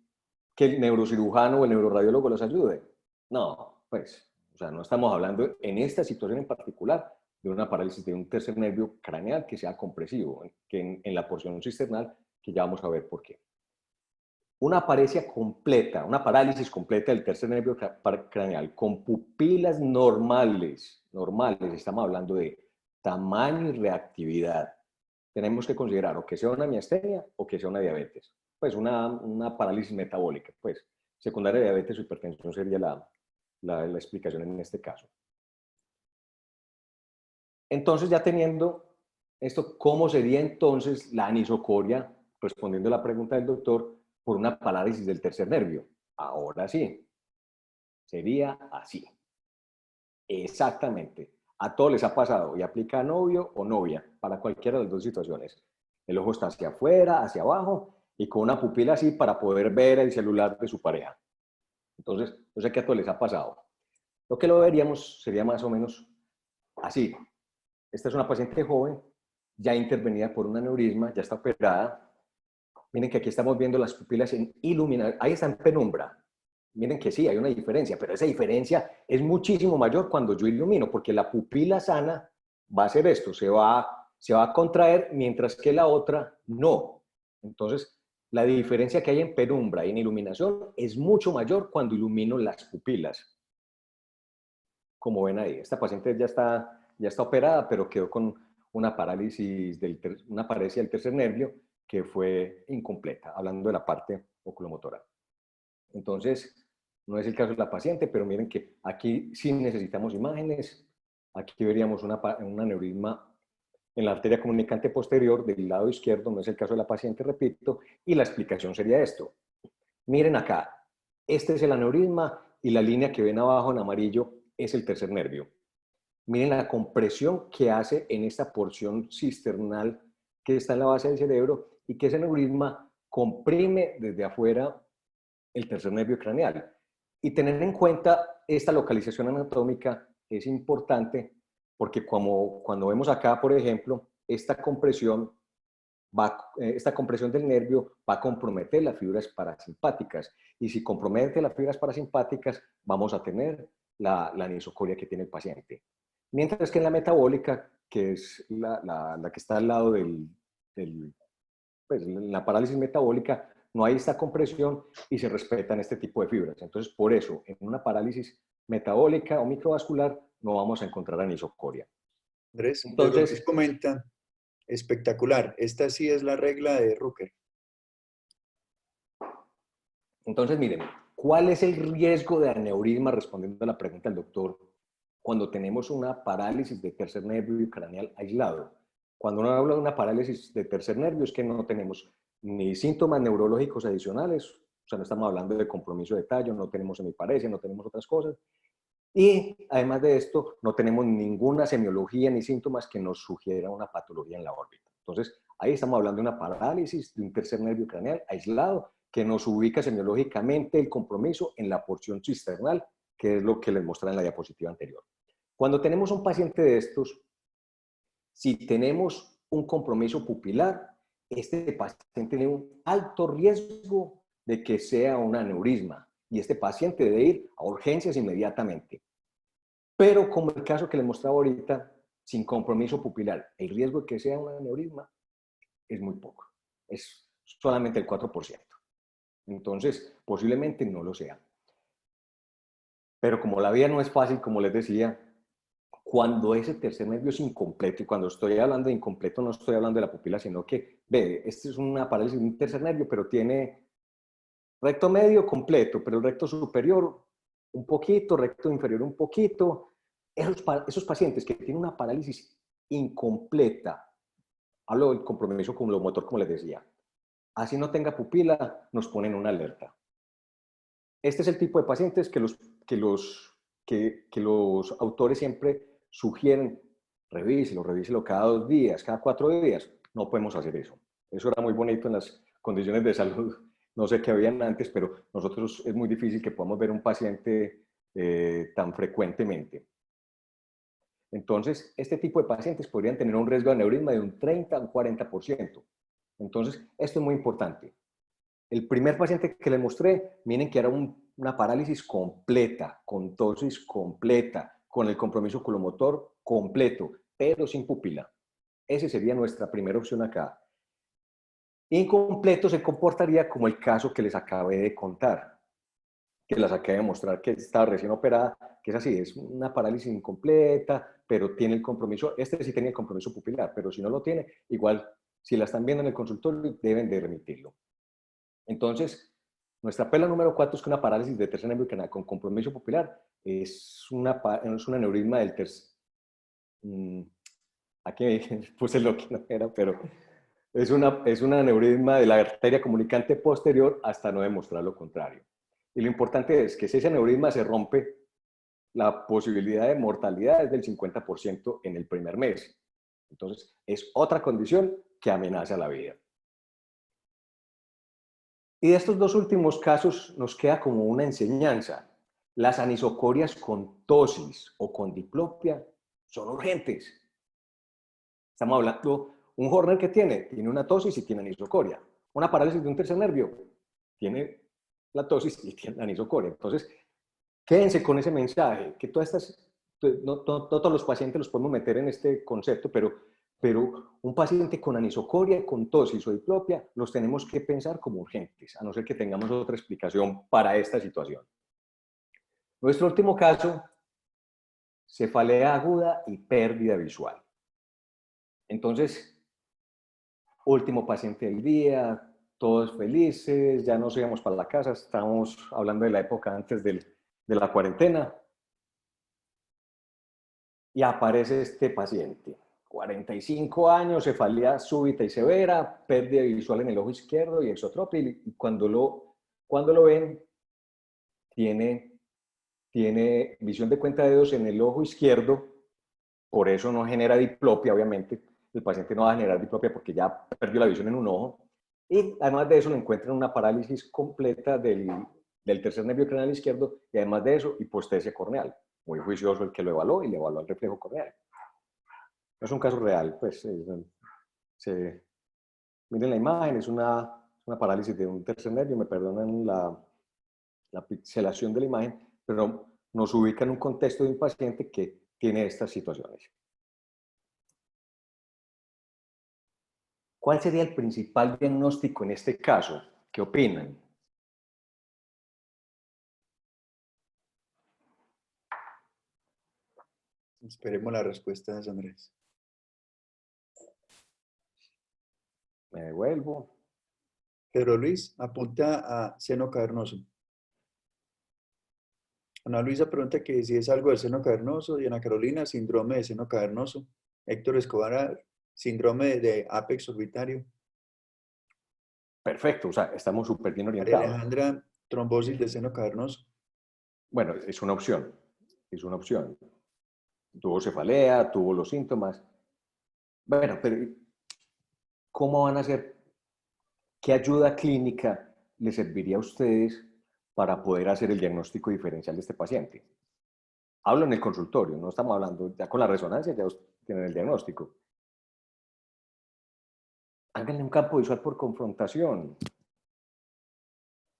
que el neurocirujano o el neuroradiólogo los ayude? No, pues, o sea, no estamos hablando en esta situación en particular de una parálisis de un tercer nervio craneal que sea compresivo, que en la porción cisternal, que ya vamos a ver por qué. Una parálisis completa del tercer nervio craneal con pupilas normales, estamos hablando de tamaño y reactividad. Tenemos que considerar o que sea una miastenia o que sea una diabetes. Pues una parálisis metabólica, pues secundaria de diabetes o hipertensión sería la explicación en este caso. Entonces, ya teniendo esto, ¿cómo sería entonces la anisocoria, respondiendo a la pregunta del doctor, por una parálisis del tercer nervio? Ahora sí, sería así. Exactamente. A todos les ha pasado y aplica a novio o novia para cualquiera de las dos situaciones. El ojo está hacia afuera, hacia abajo y con una pupila así para poder ver el celular de su pareja. Entonces, yo sé que a todos les ha pasado. Lo que lo veríamos sería más o menos así. Esta es una paciente joven, ya intervenida por un aneurisma, ya está operada. Miren que aquí estamos viendo las pupilas en iluminación. Ahí está en penumbra. Miren que sí, hay una diferencia, pero esa diferencia es muchísimo mayor cuando yo ilumino, porque la pupila sana va a hacer esto, se va se va a contraer, mientras que la otra no. Entonces, la diferencia que hay en penumbra y en iluminación es mucho mayor cuando ilumino las pupilas. Como ven ahí, esta paciente ya está operada, pero quedó con una parálisis del tercer nervio que fue incompleta, hablando de la parte oculomotora. Entonces, no es el caso de la paciente, pero miren que aquí sí necesitamos imágenes. Aquí veríamos un aneurisma en la arteria comunicante posterior del lado izquierdo, no es el caso de la paciente, repito, y la explicación sería esto. Miren acá, este es el aneurisma y la línea que ven abajo en amarillo es el tercer nervio. Miren la compresión que hace en esta porción cisternal que está en la base del cerebro y que ese aneurisma comprime desde afuera el tercer nervio craneal. Y tener en cuenta esta localización anatómica es importante porque cuando vemos acá, por ejemplo, esta compresión del nervio va a comprometer las fibras parasimpáticas. Y si compromete las fibras parasimpáticas, vamos a tener la anisocoria que tiene el paciente. Mientras que en la metabólica, que es la que está al lado pues, la parálisis metabólica, no hay esta compresión y se respetan este tipo de fibras. Entonces, por eso, en una parálisis metabólica o microvascular, no vamos a encontrar anisocoria. Andrés, Entonces, Luis comenta, espectacular, esta sí es la regla de Rooker. Entonces, miren, ¿cuál es el riesgo de aneurisma, respondiendo a la pregunta del doctor, cuando tenemos una parálisis de tercer nervio craneal aislado? Cuando uno habla de una parálisis de tercer nervio es que no tenemos ni síntomas neurológicos adicionales, o sea, no estamos hablando de compromiso de tallo, no tenemos hemiparesia, no tenemos otras cosas. Y además de esto, no tenemos ninguna semiología ni síntomas que nos sugieran una patología en la órbita. Entonces, ahí estamos hablando de una parálisis de un tercer nervio craneal aislado que nos ubica semiológicamente el compromiso en la porción cisternal, que es lo que les mostré en la diapositiva anterior. Cuando tenemos un paciente de estos, si tenemos un compromiso pupilar, este paciente tiene un alto riesgo de que sea un aneurisma y este paciente debe ir a urgencias inmediatamente. Pero como el caso que les mostraba ahorita, sin compromiso pupilar, el riesgo de que sea un aneurisma es muy poco, es solamente el 4%. Entonces, posiblemente no lo sea. Pero como la vida no es fácil, como les decía, cuando ese tercer nervio es incompleto, y cuando estoy hablando de incompleto no estoy hablando de la pupila, sino que, ve, este es una parálisis de un tercer nervio, pero tiene recto medio completo, pero el recto superior un poquito, recto inferior un poquito. Esos pacientes que tienen una parálisis incompleta, hablo del compromiso oculomotor, como les decía, así no tenga pupila, nos ponen una alerta. Este es el tipo de pacientes que los autores siempre sugieren, revíselo cada 2 días, cada 4 días. No podemos hacer eso. Eso era muy bonito en las condiciones de salud. No sé qué habían antes, pero nosotros es muy difícil que podamos ver un paciente tan frecuentemente. Entonces, este tipo de pacientes podrían tener un riesgo de aneurisma de un 30 a un 40%. Entonces, esto es muy importante. El primer paciente que les mostré, miren que era una parálisis completa, con tosis completa, con el compromiso oculomotor completo, pero sin pupila. Esa sería nuestra primera opción acá. Incompleto se comportaría como el caso que les acabé de contar, que les acabé de mostrar que estaba recién operada, que es así, es una parálisis incompleta, pero tiene el compromiso, este sí tenía el compromiso pupilar, pero si no lo tiene, igual, si la están viendo en el consultorio, deben de remitirlo. Entonces, nuestra pela número 4 es que una parálisis de tercer nervio craneal con compromiso pupilar es un aneurisma del tercer... aquí puse lo que no era, pero es un aneurisma de la arteria comunicante posterior hasta no demostrar lo contrario. Y lo importante es que si ese aneurisma se rompe, la posibilidad de mortalidad es del 50% en el primer mes. Entonces, es otra condición que amenaza la vida. Y de estos 2 últimos casos nos queda como una enseñanza. Las anisocorias con tosis o con diplopia son urgentes. Estamos hablando, un Horner que tiene una tosis y tiene anisocoria. Una parálisis de un tercer nervio tiene la tosis y tiene anisocoria. Entonces, quédense con ese mensaje, que todas estas, no todos los pacientes los podemos meter en este concepto, pero Pero un paciente con anisocoria, con tos y isodiplopia, los tenemos que pensar como urgentes, a no ser que tengamos otra explicación para esta situación. Nuestro último caso, cefalea aguda y pérdida visual. Entonces, último paciente del día, todos felices, ya nos íbamos para la casa, estamos hablando de la época antes de la cuarentena, y aparece este paciente. 45 años, cefalea súbita y severa, pérdida visual en el ojo izquierdo y exotropia, y cuando lo ven, tiene visión de cuenta de dedos en el ojo izquierdo, por eso no genera diplopia, obviamente. El paciente no va a generar diplopia porque ya perdió la visión en un ojo. Y además de eso, le encuentran una parálisis completa del tercer nervio craneal izquierdo y además de eso, hipoestesia corneal. Muy juicioso el que lo evaluó y le evaluó el reflejo corneal. Es un caso real, pues. Miren la imagen, es una parálisis de un tercer nervio, me perdonan la pixelación de la imagen, pero nos ubica en un contexto de un paciente que tiene estas situaciones. ¿Cuál sería el principal diagnóstico en este caso? ¿Qué opinan? Esperemos la respuesta de Andrés. Me devuelvo. Pedro Luis apunta a seno cavernoso. Ana Luisa pregunta que si es algo del seno cavernoso. Diana Carolina, síndrome de seno cavernoso. Héctor Escobar, síndrome de apex orbitario. Perfecto, o sea, estamos súper bien María orientados. Alejandra, trombosis de seno cavernoso. Bueno, es una opción, es una opción. Tuvo cefalea, tuvo los síntomas. Bueno, pero ¿cómo van a hacer? ¿Qué ayuda clínica les serviría a ustedes para poder hacer el diagnóstico diferencial de este paciente? Hablo en el consultorio, no estamos hablando, ya con la resonancia ya tienen el diagnóstico. Háganle un campo visual por confrontación.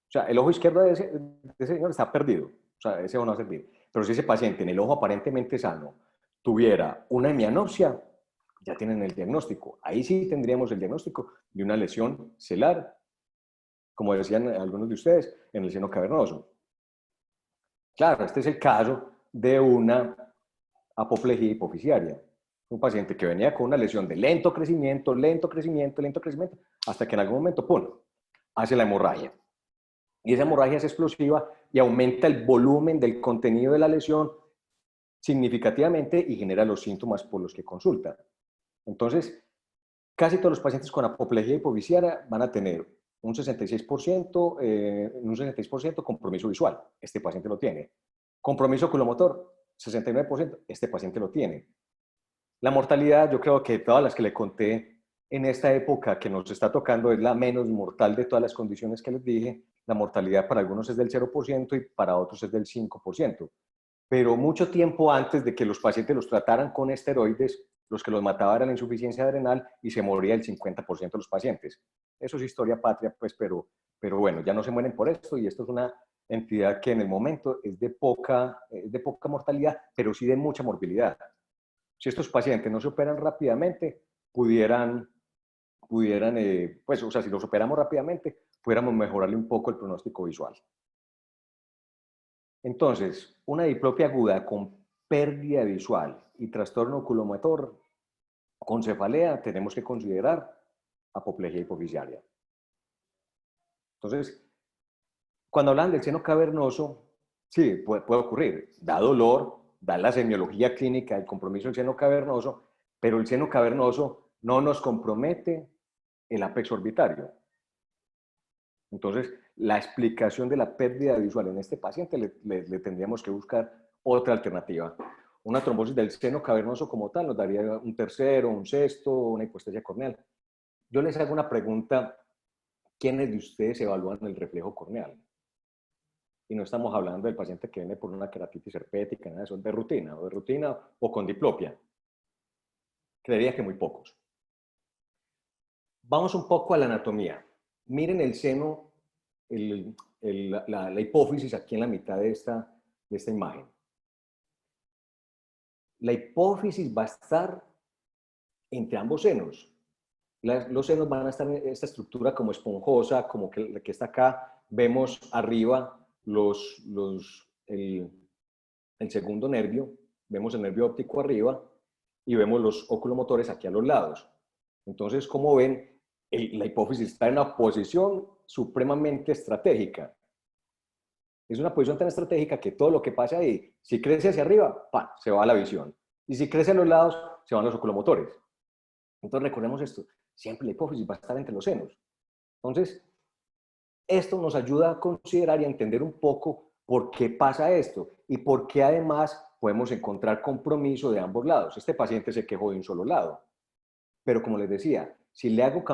O sea, el ojo izquierdo de ese señor está perdido, o sea, ese ojo no va a servir. Pero si ese paciente en el ojo aparentemente sano tuviera una hemianopsia, ya tienen el diagnóstico. Ahí sí tendríamos el diagnóstico de una lesión celular, como decían algunos de ustedes, en el seno cavernoso. Claro, este es el caso de una apoplejía hipofisiaria. Un paciente que venía con una lesión de lento crecimiento, hasta que en algún momento, ¡pum!, hace la hemorragia. Y esa hemorragia es explosiva y aumenta el volumen del contenido de la lesión significativamente y genera los síntomas por los que consultan. Entonces, casi todos los pacientes con apoplejía hipofisiaria van a tener un 66% compromiso visual. Este paciente lo tiene. Compromiso oculomotor, 69%. Este paciente lo tiene. La mortalidad, yo creo que todas las que le conté en esta época que nos está tocando es la menos mortal de todas las condiciones que les dije. La mortalidad para algunos es del 0% y para otros es del 5%. Pero mucho tiempo antes de que los pacientes los trataran con esteroides, los que los mataba era la insuficiencia adrenal y se moría el 50% de los pacientes. Eso es historia patria, pues, pero bueno, ya no se mueren por esto y esto es una entidad que en el momento es de poca mortalidad, pero sí de mucha morbilidad. Si estos pacientes no se operan rápidamente, pudieran pues, o sea, si los operamos rápidamente, pudiéramos mejorarle un poco el pronóstico visual. Entonces, una diplopia aguda con pérdida visual y trastorno oculomotor con cefalea, tenemos que considerar apoplejía hipofisiaria. Entonces, cuando hablan del seno cavernoso, sí, puede ocurrir. Da dolor, da la semiología clínica del compromiso del seno cavernoso, pero el seno cavernoso no nos compromete el apex orbitario. Entonces, la explicación de la pérdida visual en este paciente le tendríamos que buscar otra alternativa. Una trombosis del seno cavernoso como tal nos daría un tercero, un sexto, una hipoestesia corneal. Yo les hago una pregunta: ¿quiénes de ustedes evalúan el reflejo corneal? Y no estamos hablando del paciente que viene por una queratitis herpética, nada de eso, de rutina o con diplopia. Creería que muy pocos. Vamos un poco a la anatomía. Miren el seno, la hipófisis aquí en la mitad de esta imagen. La hipófisis va a estar entre ambos senos. Los senos van a estar en esta estructura como esponjosa, como que la que está acá. Vemos arriba el segundo nervio, vemos el nervio óptico arriba y vemos los oculomotores aquí a los lados. Entonces, como ven, la hipófisis está en una posición supremamente estratégica. Es una posición tan estratégica que todo lo que pasa ahí, si crece hacia arriba, ¡pam!, se va a la visión. Y si crece a los lados, se van los oculomotores. Entonces, recordemos esto, siempre la hipófisis va a estar entre los senos. Entonces, esto nos ayuda a considerar y a entender un poco por qué pasa esto y por qué además podemos encontrar compromiso de ambos lados. Este paciente se quejó de un solo lado, pero como les decía, si le hago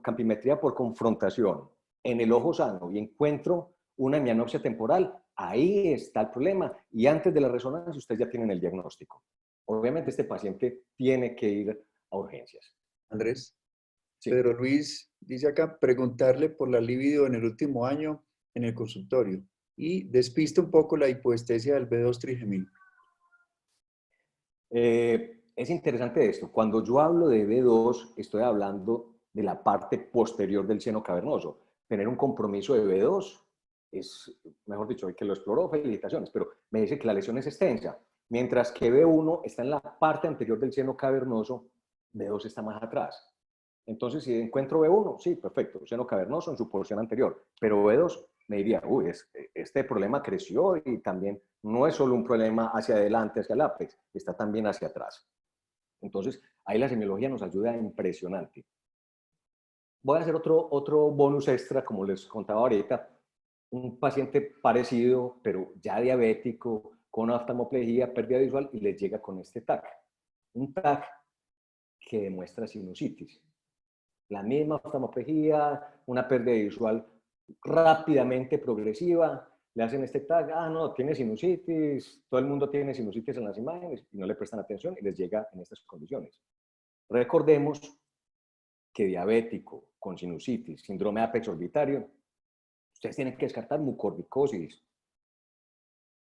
campimetría por confrontación en el ojo sano y encuentro una hemianopsia temporal, ahí está el problema. Y antes de la resonancia, ustedes ya tienen el diagnóstico. Obviamente, este paciente tiene que ir a urgencias. Andrés, Sí. Pedro Luis dice acá, preguntarle por la libido en el último año en el consultorio y despista un poco la hipoestesia del B2 trigemino. Es interesante esto. Cuando yo hablo de B2, estoy hablando de la parte posterior del seno cavernoso. Tener un compromiso de B2 es, mejor dicho, el que lo exploró, felicitaciones, pero me dice que la lesión es extensa. Mientras que B1 está en la parte anterior del seno cavernoso, B2 está más atrás. Entonces, si encuentro B1, sí, perfecto, seno cavernoso en su porción anterior, pero B2 me diría, uy, este problema creció y también no es solo un problema hacia adelante, hacia el ápex, está también hacia atrás. Entonces, ahí la semiología nos ayuda impresionante. Voy a hacer otro bonus extra, como les contaba ahorita, un paciente parecido, pero ya diabético, con oftalmoplegia, pérdida visual, y les llega con este TAC. Un TAC que demuestra sinusitis. La misma oftalmoplegia, una pérdida visual rápidamente progresiva, le hacen este tag, no, tiene sinusitis, todo el mundo tiene sinusitis en las imágenes y no le prestan atención y les llega en estas condiciones. Recordemos que diabético con sinusitis, síndrome de apex orbitario, ustedes tienen que descartar mucormicosis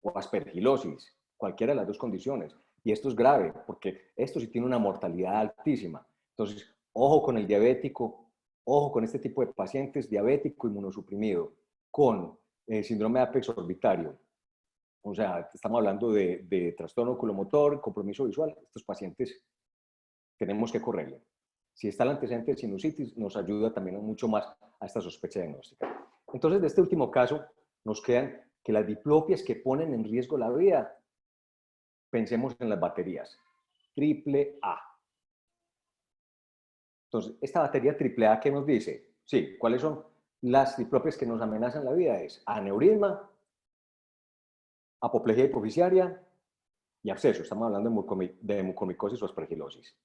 o aspergilosis, cualquiera de las dos condiciones. Y esto es grave porque esto sí tiene una mortalidad altísima. Entonces, ojo con el diabético, ojo con este tipo de pacientes, diabético inmunosuprimido, con síndrome de apex orbitario. O sea, estamos hablando de trastorno oculomotor, compromiso visual. Estos pacientes tenemos que correrle. Si está el antecedente de sinusitis, nos ayuda también mucho más a esta sospecha diagnóstica. Entonces, de este último caso, nos quedan que las diplopias que ponen en riesgo la vida, pensemos en las baterías. Triple A. Entonces, esta batería triple A, ¿qué nos dice? Sí, ¿cuáles son las diplopias que nos amenazan la vida? Es aneurisma, apoplejía hipoficiaria y absceso. Estamos hablando de mucormicosis o aspergilosis.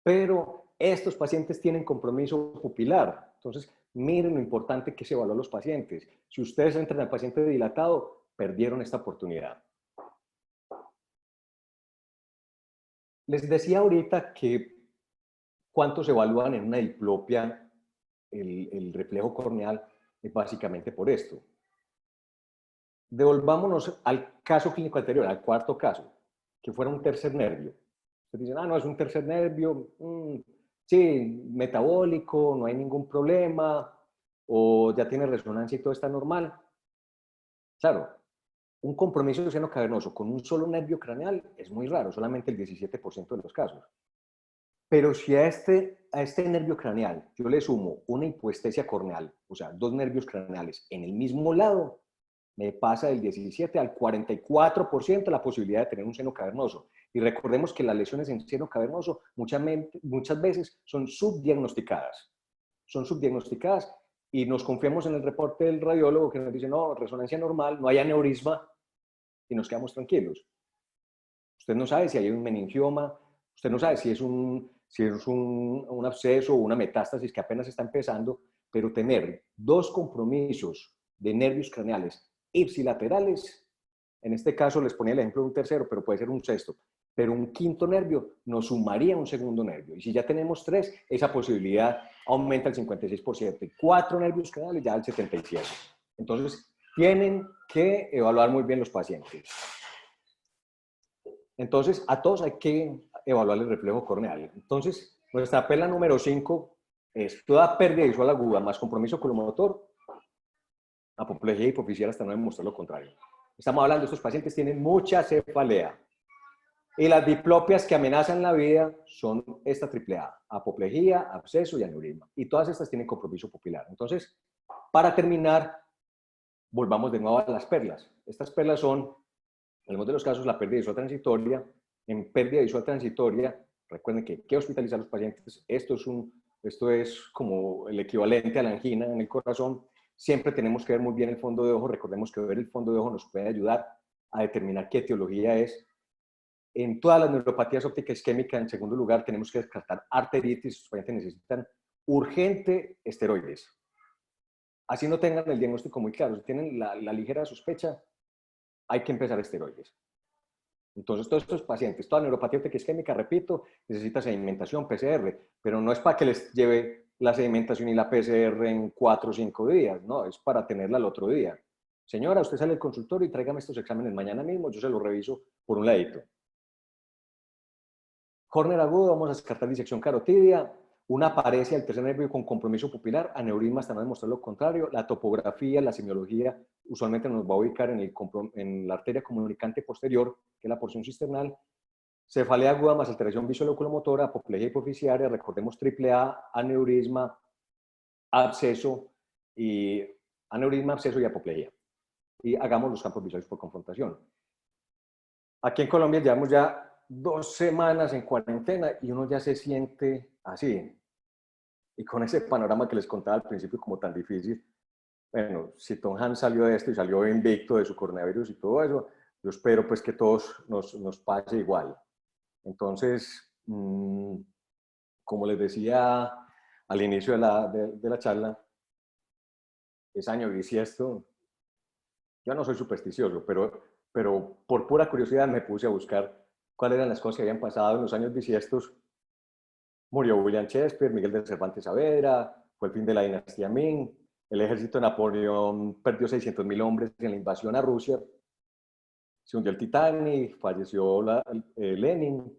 Pero estos pacientes tienen compromiso pupilar. Entonces, miren lo importante que se evalúa a los pacientes. Si ustedes entran al paciente dilatado, perdieron esta oportunidad. Les decía ahorita que cuántos evalúan en una diplopia el reflejo corneal es básicamente por esto. Devolvámonos al caso clínico anterior, al cuarto caso, que fuera un tercer nervio. Ustedes dicen, no, es un tercer nervio, sí, metabólico, no hay ningún problema, o ya tiene resonancia y todo está normal. Claro, un compromiso de seno cavernoso con un solo nervio craneal es muy raro, solamente el 17% de los casos. Pero si a este nervio craneal yo le sumo una hipoestesia corneal, o sea, dos nervios craneales en el mismo lado, me pasa del 17 al 44% la posibilidad de tener un seno cavernoso. Y recordemos que las lesiones en seno cavernoso muchas veces son subdiagnosticadas. Son subdiagnosticadas y nos confiamos en el reporte del radiólogo que nos dice, no, resonancia normal, no hay aneurisma y nos quedamos tranquilos. Usted no sabe si hay un meningioma, usted no sabe si es un absceso o una metástasis que apenas está empezando, pero tener dos compromisos de nervios craneales ipsilaterales, en este caso les ponía el ejemplo de un tercero, pero puede ser un sexto, pero un quinto nervio nos sumaría un segundo nervio. Y si ya tenemos tres, esa posibilidad aumenta al 56%. Y cuatro nervios craneales ya al 77%. Entonces, tienen que evaluar muy bien los pacientes. Entonces, a todos hay que evaluar el reflejo corneal. Entonces, nuestra perla número 5 es toda pérdida visual aguda más compromiso oculomotor, apoplejía hipoficial hasta no demostrar lo contrario. Estamos hablando, estos pacientes tienen mucha cefalea. Y las diplopias que amenazan la vida son esta triple A, apoplejía, absceso y aneurisma. Y todas estas tienen compromiso pupilar. Entonces, para terminar, volvamos de nuevo a las perlas. Estas perlas son, en algunos de los casos, la pérdida visual transitoria. En pérdida visual transitoria, recuerden que hay que hospitalizar a los pacientes. Esto es como el equivalente a la angina en el corazón. Siempre tenemos que ver muy bien el fondo de ojo. Recordemos que ver el fondo de ojo nos puede ayudar a determinar qué etiología es. En todas las neuropatías óptica isquémica, en segundo lugar, tenemos que descartar arteritis. Los pacientes necesitan urgente esteroides. Así no tengan el diagnóstico muy claro. Si tienen la ligera sospecha, hay que empezar esteroides. Entonces, todos estos pacientes, toda neuropatía óptica isquémica, repito, necesita sedimentación, PCR, pero no es para que les lleve la sedimentación y la PCR en 4 o 5 días, no, es para tenerla al otro día. Señora, usted sale del consultorio y tráigame estos exámenes mañana mismo, yo se los reviso por un ladito. Córner agudo, vamos a descartar disección carotidia, una paresia del tercer nervio con compromiso pupilar, aneurisma hasta no demostrar lo contrario, la topografía, la semiología, usualmente nos va a ubicar en la arteria comunicante posterior, que es la porción cisternal, cefalea aguda más alteración visual oculomotora, apoplejía hipoficiaria, recordemos triple A, aneurisma, absceso y apoplejía. Y hagamos los campos visuales por confrontación. Aquí en Colombia llevamos ya 2 semanas en cuarentena y uno ya se siente así. Y con ese panorama que les contaba al principio como tan difícil, bueno, si Tom Hanks salió de esto y salió invicto de su coronavirus y todo eso, yo espero pues que todos nos pase igual. Entonces, como les decía al inicio de la charla, es año bisiesto. Yo no soy supersticioso, pero por pura curiosidad me puse a buscar cuáles eran las cosas que habían pasado en los años bisiestos. Murió William Shakespeare, Miguel de Cervantes Saavedra, fue el fin de la dinastía Ming, el ejército de Napoleón perdió 600.000 hombres en la invasión a Rusia, se hundió el Titanic, falleció Lenin,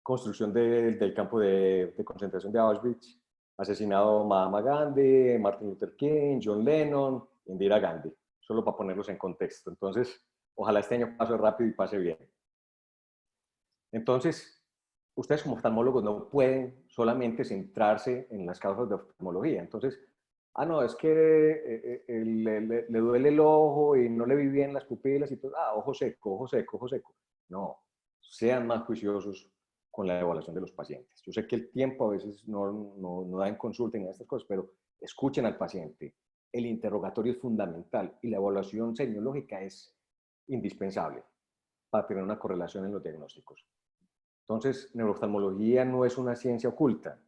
construcción del campo de concentración de Auschwitz, asesinado Mahatma Gandhi, Martin Luther King, John Lennon, Indira Gandhi, solo para ponerlos en contexto. Entonces, ojalá este año pase rápido y pase bien. Entonces, ustedes como oftalmólogos no pueden solamente centrarse en las causas de oftalmología. Entonces, no, es que le duele el ojo y no le vi bien las pupilas y todo. Ojo seco, ojo seco, ojo seco. No, sean más juiciosos con la evaluación de los pacientes. Yo sé que el tiempo a veces no da en consulta en estas cosas, pero escuchen al paciente. El interrogatorio es fundamental y la evaluación semiológica es indispensable para tener una correlación en los diagnósticos. Entonces, neurooftalmología no es una ciencia oculta.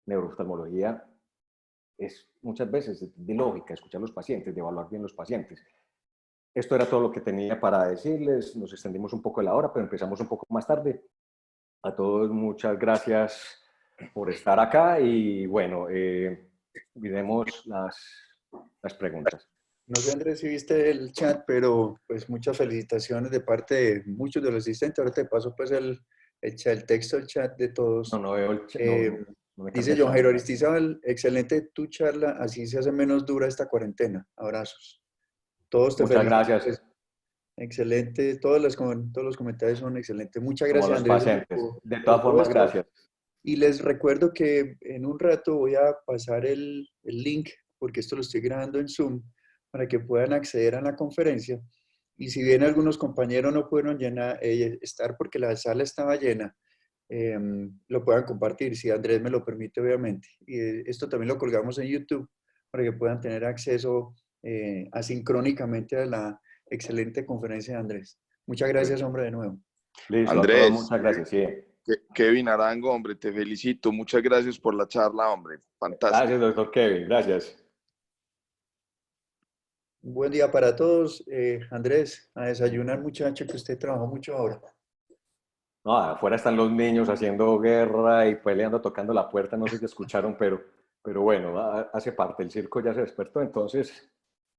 Neurooftalmología es muchas veces de lógica, escuchar a los pacientes, de evaluar bien los pacientes. Esto era todo lo que tenía para decirles. Nos extendimos un poco de la hora, pero empezamos un poco más tarde. A todos muchas gracias por estar acá y bueno, miremos las preguntas. No sé, Andrés, si viste el chat, pero pues muchas felicitaciones de parte de muchos de los asistentes. Ahora te paso pues el texto del chat de todos. No veo el chat. Dice John Jairo Aristizábal, excelente tu charla, así se hace menos dura esta cuarentena. Abrazos. Todos te Muchas felicitan. gracias. Excelente, todos los comentarios son excelentes. Muchas gracias, Andrés. Pacientes. De todas formas, gracias. Y les recuerdo que en un rato voy a pasar el link, porque esto lo estoy grabando en Zoom, para que puedan acceder a la conferencia. Y si bien algunos compañeros no pudieron estar porque la sala estaba llena, lo puedan compartir, si Andrés me lo permite, obviamente. Y esto también lo colgamos en YouTube para que puedan tener acceso asincrónicamente a la excelente conferencia de Andrés. Muchas gracias, hombre, de nuevo. Listo, Andrés, muchas gracias. Sí. Kevin Arango, hombre, te felicito. Muchas gracias por la charla, hombre. Fantástico. Gracias, doctor Kevin. Gracias. Un buen día para todos. Andrés, a desayunar, muchacho, que usted trabajó mucho ahora. No, afuera están los niños haciendo guerra y peleando, tocando la puerta. No sé si escucharon, pero bueno, hace parte. El circo ya se despertó, entonces